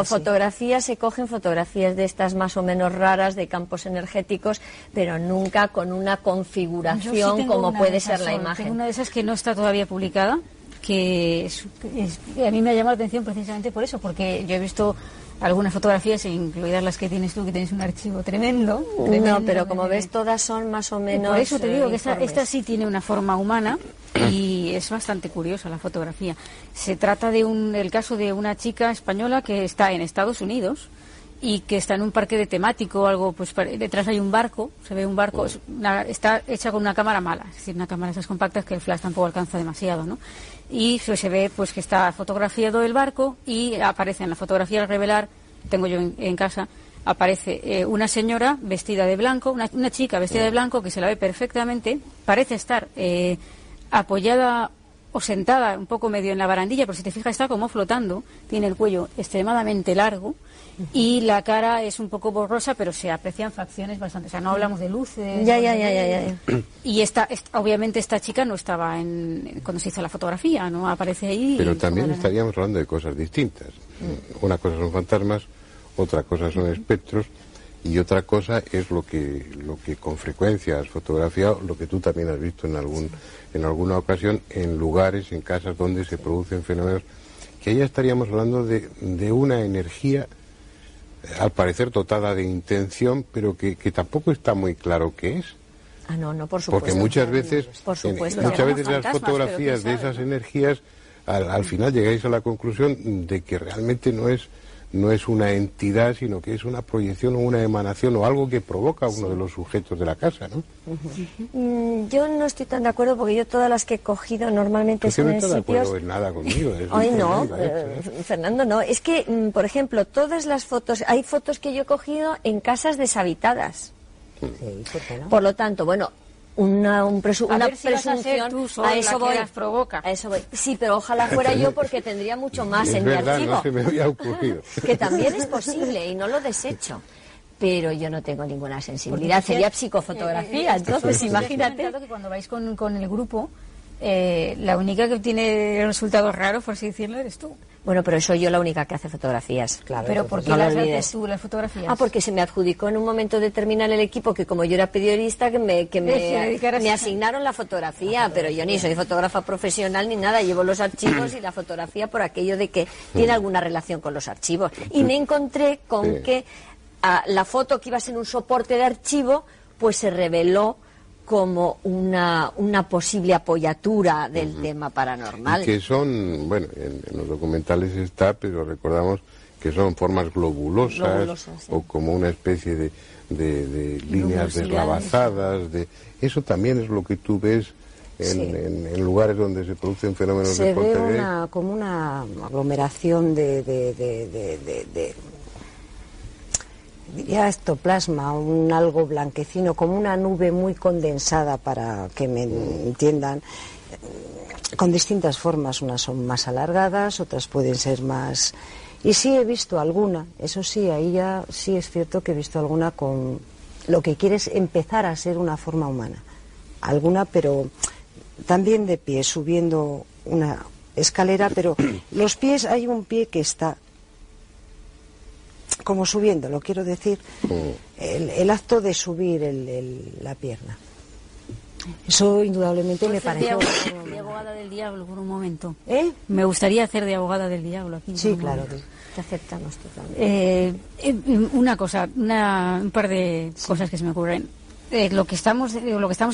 Fotografías, se cogen fotografías de estas más o menos raras de campos energéticos, pero nunca con una configuración como puede ser la imagen. Tengo una de esas que no está todavía publicada, que a mí me ha llamado la atención precisamente por eso, porque yo he visto algunas fotografías, incluidas las que tienes tú, que tienes un archivo tremendo. No, pero como ves, todas son más o menos. Por eso te digo que esta sí tiene una forma humana y es bastante curiosa la fotografía. Se trata de el caso de una chica española que está en Estados Unidos y que está en un parque de temático o algo, pues detrás hay un barco, se ve un barco, está hecha con una cámara mala, es decir, una cámara esas compactas que el flash tampoco alcanza demasiado, ¿no? Y se ve pues que está fotografiado el barco y aparece en la fotografía al revelar, tengo yo en casa, aparece una señora vestida de blanco, una chica vestida de blanco que se la ve perfectamente, parece estar apoyada o sentada un poco medio en la barandilla, pero si te fijas está como flotando, tiene el cuello extremadamente largo y la cara es un poco borrosa, pero se aprecian facciones bastante, o sea, no hablamos de luces. Ya. Y obviamente esta chica no estaba cuando se hizo la fotografía, no aparece ahí. Pero también estaríamos hablando de cosas distintas. Una cosa son fantasmas, otra cosa son espectros y otra cosa es lo que con frecuencia has fotografiado, lo que tú también has visto en alguna ocasión en lugares, en casas donde se producen fenómenos, que ahí estaríamos hablando de una energía al parecer dotada de intención, pero que tampoco está muy claro qué es. No, por supuesto. Porque muchas veces las fotografías de esas energías, al final llegáis a la conclusión de que realmente no es una entidad, sino que es una proyección o una emanación o algo que provoca a uno de los sujetos de la casa, ¿no? Yo no estoy tan de acuerdo porque yo todas las que he cogido normalmente son en sitios... no estás de acuerdo en nada conmigo. Hoy no, Fernando, no. Es que, por ejemplo, todas las fotos... Hay fotos que yo he cogido en casas deshabitadas. Sí, ¿por qué no? Por lo tanto, bueno... una presunción, a eso voy. Sí, pero ojalá fuera yo porque tendría mucho más en mi archivo. No se me había ocurrido. Que también es posible y no lo desecho. Pero yo no tengo ninguna sensibilidad, sería psicofotografía, entonces imagínate. Que cuando vais con el grupo, la única que tiene resultados raros, por así decirlo, eres tú. Bueno, pero soy yo la única que hace fotografías. Claro, pero ¿por qué las haces tú, las fotografías? Porque se me adjudicó en un momento determinado el equipo que como yo era periodista que me asignaron la fotografía, pero yo ni soy fotógrafa profesional ni nada, llevo los archivos y la fotografía por aquello de que tiene alguna relación con los archivos. Y me encontré con que la foto que iba a ser un soporte de archivo, pues se reveló como una posible apoyatura del tema paranormal. Y que son, bueno, en los documentales está, pero recordamos que son formas globulosas sí. O como una especie de líneas deslavazadas. Eso también es lo que tú ves en lugares donde se producen fenómenos de poltergeist. Se ve como una aglomeración diría ectoplasma, un algo blanquecino, como una nube muy condensada, para que me entiendan, con distintas formas. Unas son más alargadas, otras pueden ser más... Y sí he visto alguna, eso sí, ahí ya sí es cierto que he visto alguna con lo que quiere es empezar a ser una forma humana. Alguna, pero también de pie, subiendo una escalera, pero los pies, hay un pie que está como subiendo, lo quiero decir, el acto de subir la pierna. Eso indudablemente me pareció... De abogada del diablo por un momento. ¿Eh? Me gustaría hacer de abogada del diablo aquí. Sí, claro. Te aceptamos totalmente. Una cosa, un par de cosas que se me ocurren. Lo que estamos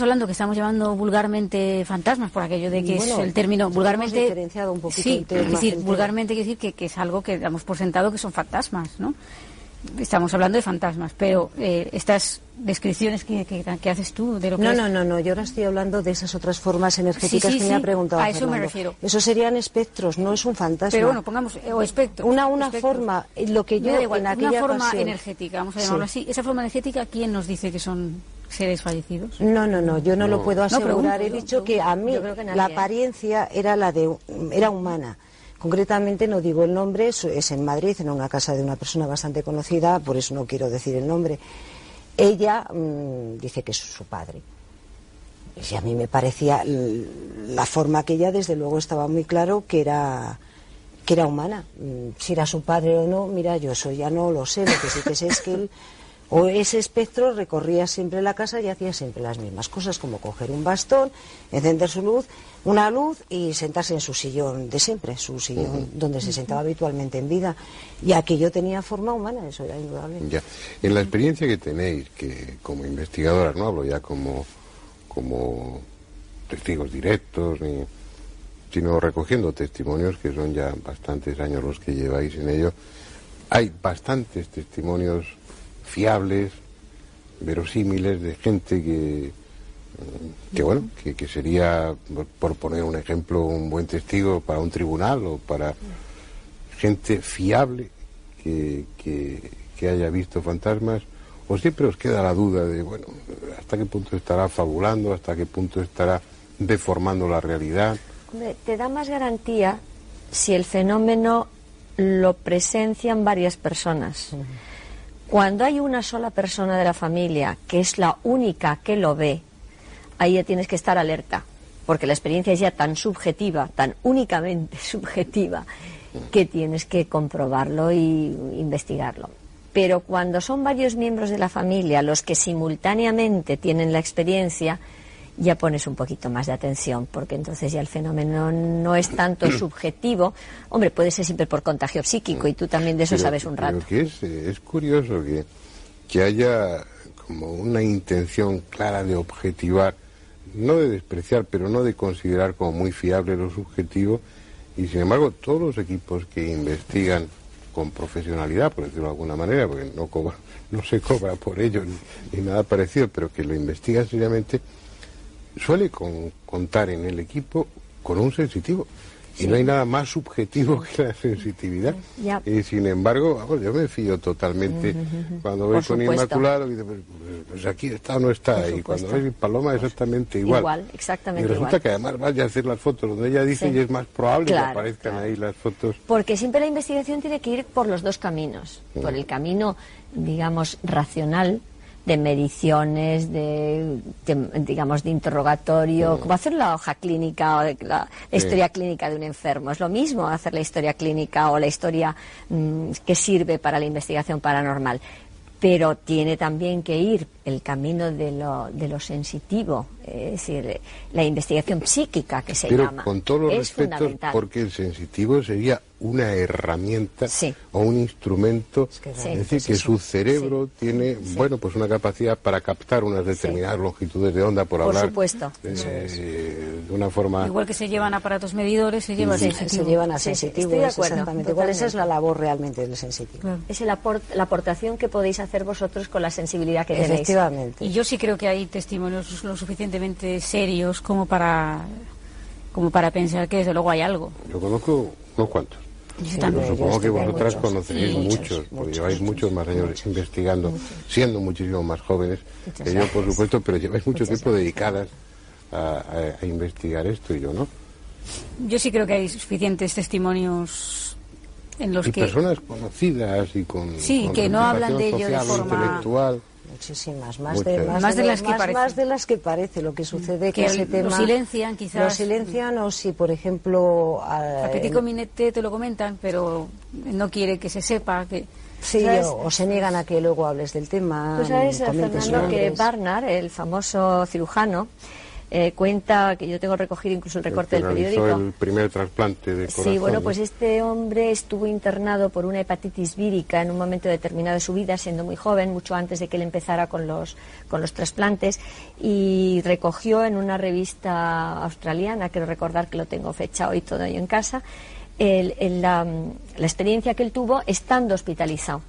hablando, que estamos llamando vulgarmente fantasmas, por aquello de que es el término vulgarmente diferenciado un poquito. Sí, es decir, vulgarmente quiere decir que es algo que damos por sentado que son fantasmas, ¿no? Estamos hablando de fantasmas, pero estas descripciones que haces tú de lo que No, yo ahora estoy hablando de esas otras formas energéticas que me ha preguntado a eso Fernando. me refiero. Eso serían espectros, no es un fantasma. Pero bueno, pongamos o espectro. Una forma, lo que yo igual, en aquella una forma ocasión, energética, vamos a llamarlo así. Esa forma energética, ¿quién nos dice que son seres fallecidos? No, yo no lo puedo asegurar. He dicho que a mí la apariencia era era humana. Concretamente no digo el nombre, es en Madrid, en una casa de una persona bastante conocida, por eso no quiero decir el nombre. Ella dice que es su padre. Y a mí me parecía la forma que ella, desde luego, estaba muy claro que era humana. Si era su padre o no, mira, yo eso ya no lo sé. Lo que sí que sé es que él O ese espectro recorría siempre la casa y hacía siempre las mismas cosas, como coger un bastón, encender una luz y sentarse en su sillón de siempre, su sillón donde se sentaba habitualmente en vida. Y aquello tenía forma humana, eso era indudable. Ya. En la experiencia que tenéis, que como investigadoras, no hablo ya como testigos directos, sino recogiendo testimonios, que son ya bastantes años los que lleváis en ello, hay bastantes testimonios fiables, verosímiles, de gente que sería, por poner un ejemplo, un buen testigo para un tribunal o para gente fiable que haya visto fantasmas. ¿O siempre os queda la duda de, bueno, hasta qué punto estará fabulando, hasta qué punto estará deformando la realidad? Hombre, te da más garantía si el fenómeno lo presencian varias personas. Cuando hay una sola persona de la familia que es la única que lo ve, ahí ya tienes que estar alerta, porque la experiencia es ya tan subjetiva, tan únicamente subjetiva, que tienes que comprobarlo y investigarlo. Pero cuando son varios miembros de la familia los que simultáneamente tienen la experiencia, ya pones un poquito más de atención, porque entonces ya el fenómeno no es tanto subjetivo. Hombre, puede ser siempre por contagio psíquico, y tú también de eso sabes un rato. Pero que es curioso que haya como una intención clara de objetivar, no de despreciar, pero no de considerar como muy fiable lo subjetivo, y sin embargo todos los equipos que investigan con profesionalidad, por decirlo de alguna manera, porque no se cobra por ello ni nada parecido, pero que lo investigan seriamente, suele contar en el equipo con un sensitivo. Y no hay nada más subjetivo que la sensitividad. Y sin embargo, vamos, yo me fío totalmente cuando voy con Inmaculado y digo, pues aquí está o no está. Y cuando voy Paloma exactamente igual. Exactamente y resulta que además vaya a hacer las fotos donde ella dice, y es más probable que aparezcan ahí las fotos. Porque siempre la investigación tiene que ir por los dos caminos. Por el camino, digamos, racional, de mediciones, de interrogatorio, como hacer la hoja clínica o la historia clínica de un enfermo. Es lo mismo hacer la historia clínica o la historia que sirve para la investigación paranormal. Pero tiene también que ir el camino de lo sensitivo, es decir, la investigación psíquica, que se llama. Pero con todos los respetos, porque el sensitivo sería una herramienta o un instrumento, es decir, que su cerebro tiene, bueno, pues una capacidad para captar unas determinadas longitudes de onda, por hablar. Supuesto. De una forma... Igual que se llevan aparatos medidores, se llevan se llevan a sensitivos. Estoy de acuerdo. Exactamente. Igual esa es la labor realmente del sensitivo. Claro. Es la aportación que podéis hacer vosotros con la sensibilidad que tenéis. Efectivamente. Y yo sí creo que hay testimonios lo suficientemente serios como para pensar que desde luego hay algo. Yo conozco unos cuantos. Yo también. Supongo que vosotras conoceréis muchos, porque lleváis muchos más años investigando, siendo muchísimo más jóvenes que yo, por supuesto, pero lleváis mucho tiempo dedicadas a investigar esto, y yo no. Yo sí creo que hay suficientes testimonios en los que... personas conocidas y con que no hablan de ello de social, forma... intelectual. Muchísimas, más de las que parece. Lo que sucede que ese tema lo silencian, quizás. Lo silencian, o si, por ejemplo... A Petit Comité te lo comentan, pero no quiere que se sepa que... Sí, o se niegan a que luego hables del tema. Tú sabes, Fernando, que Barnard, el famoso cirujano, cuenta, que yo tengo recogido incluso el recorte del periódico. El primer trasplante de corazón. Sí, bueno, pues este hombre estuvo internado por una hepatitis vírica en un momento determinado de su vida, siendo muy joven, mucho antes de que él empezara con los trasplantes, y recogió en una revista australiana, quiero recordar que lo tengo fechado y todo yo en casa, la experiencia que él tuvo estando hospitalizado.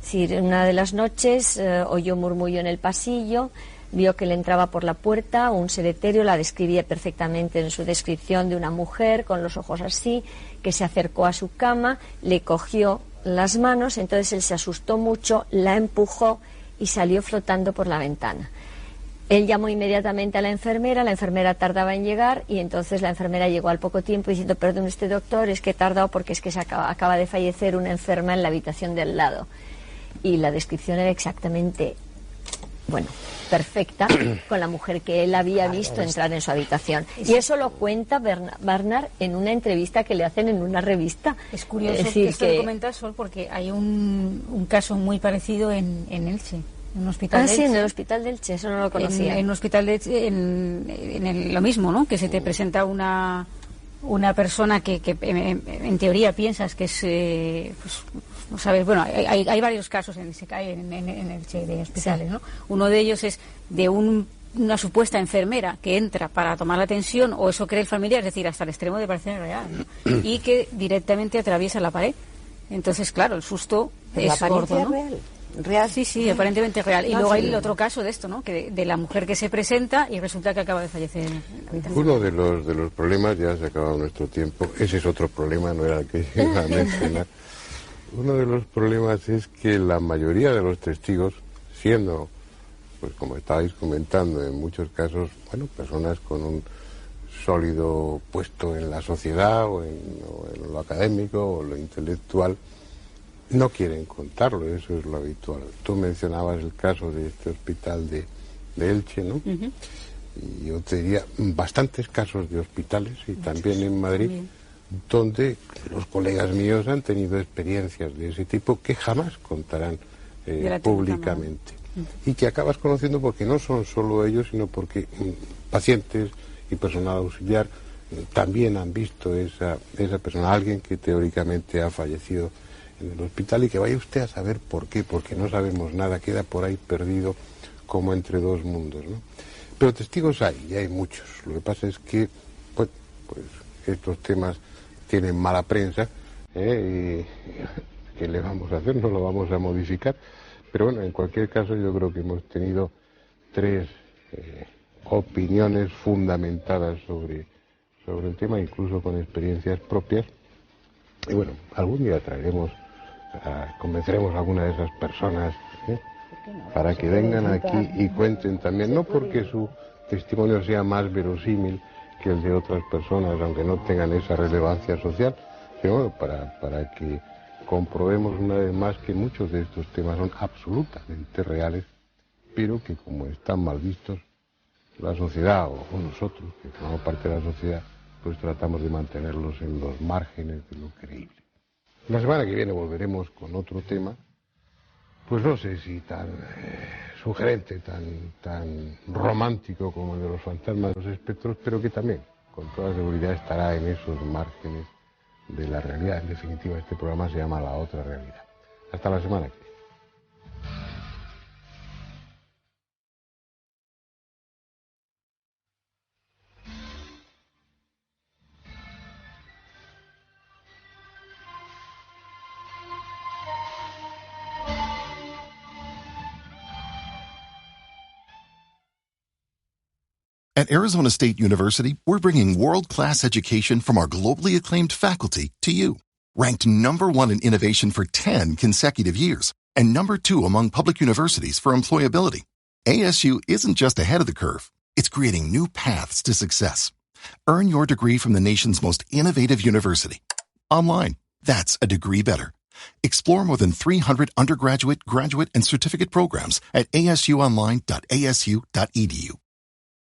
Es decir, una de las noches oyó murmullo en el pasillo, vio que le entraba por la puerta un ser etéreo, la describía perfectamente en su descripción, de una mujer con los ojos así, que se acercó a su cama, le cogió las manos, entonces él se asustó mucho, la empujó y salió flotando por la ventana. Él llamó inmediatamente a la enfermera tardaba en llegar, y entonces la enfermera llegó al poco tiempo diciendo: perdón usted, doctor, es que he tardado porque es que acaba de fallecer una enferma en la habitación del lado. Y la descripción era exactamente, perfecta, con la mujer que él había visto entrar en su habitación. Y eso lo cuenta Barnard en una entrevista que le hacen en una revista. Es curioso que esto lo comentas, Sol, porque hay un caso muy parecido en Elche. En un hospital de sí, Elche. en el hospital de Elche, eso no lo conocía. En un hospital de Elche, lo mismo, ¿no? Que se te presenta una persona que en teoría piensas que es, pues, no sabes, bueno, hay varios casos en Elche de hospitales, ¿no? Uno de ellos es de una supuesta enfermera que entra para tomar la atención, o eso cree el familiar, es decir, hasta el extremo de parecer real, ¿no? Y que directamente atraviesa la pared. Entonces, claro, el susto es gordo, ¿no? ¿Real? Sí, aparentemente real. Y luego hay el otro caso de esto, ¿no? Que de la mujer que se presenta y resulta que acaba de fallecer en la habitación. Uno de los problemas, ya se ha acabado nuestro tiempo, ese es otro problema, no era el que iba a mencionar. Uno de los problemas es que la mayoría de los testigos, siendo, pues como estabais comentando, en muchos casos, bueno, personas con un sólido puesto en la sociedad o en lo académico o lo intelectual, no quieren contarlo, eso es lo habitual. Tú mencionabas el caso de este hospital de Elche, ¿no? Uh-huh. Y yo te diría bastantes casos de hospitales, y también en Madrid, donde los colegas míos han tenido experiencias de ese tipo que jamás contarán públicamente. Uh-huh. Y que acabas conociendo porque no son solo ellos, sino porque pacientes y personal auxiliar también han visto esa persona, alguien que teóricamente ha fallecido en el hospital, y que vaya usted a saber por qué, porque no sabemos nada, queda por ahí perdido como entre dos mundos, ¿no? Pero testigos hay, y hay muchos. Lo que pasa es que pues estos temas tienen mala prensa, y ¿qué le vamos a hacer? No lo vamos a modificar. Pero bueno, en cualquier caso yo creo que hemos tenido tres opiniones fundamentadas sobre el tema, incluso con experiencias propias. Y bueno, algún día convenceremos a alguna de esas personas para que vengan aquí y cuenten también, no porque su testimonio sea más verosímil que el de otras personas, aunque no tengan esa relevancia social, sino para que comprobemos una vez más que muchos de estos temas son absolutamente reales, pero que como están mal vistos, la sociedad o nosotros, que formamos parte de la sociedad, pues tratamos de mantenerlos en los márgenes de lo creíble. La semana que viene volveremos con otro tema, pues no sé si tan sugerente, tan romántico como el de los fantasmas de los espectros, pero que también, con toda seguridad, estará en esos márgenes de la realidad. En definitiva, este programa se llama La Otra Realidad. Hasta la semana que viene. At Arizona State University, we're bringing world-class education from our globally acclaimed faculty to you. Ranked #1 in innovation for 10 consecutive years and #2 among public universities for employability, ASU isn't just ahead of the curve, it's creating new paths to success. Earn your degree from the nation's most innovative university. Online, that's a degree better. Explore more than 300 undergraduate, graduate, and certificate programs at asuonline.asu.edu.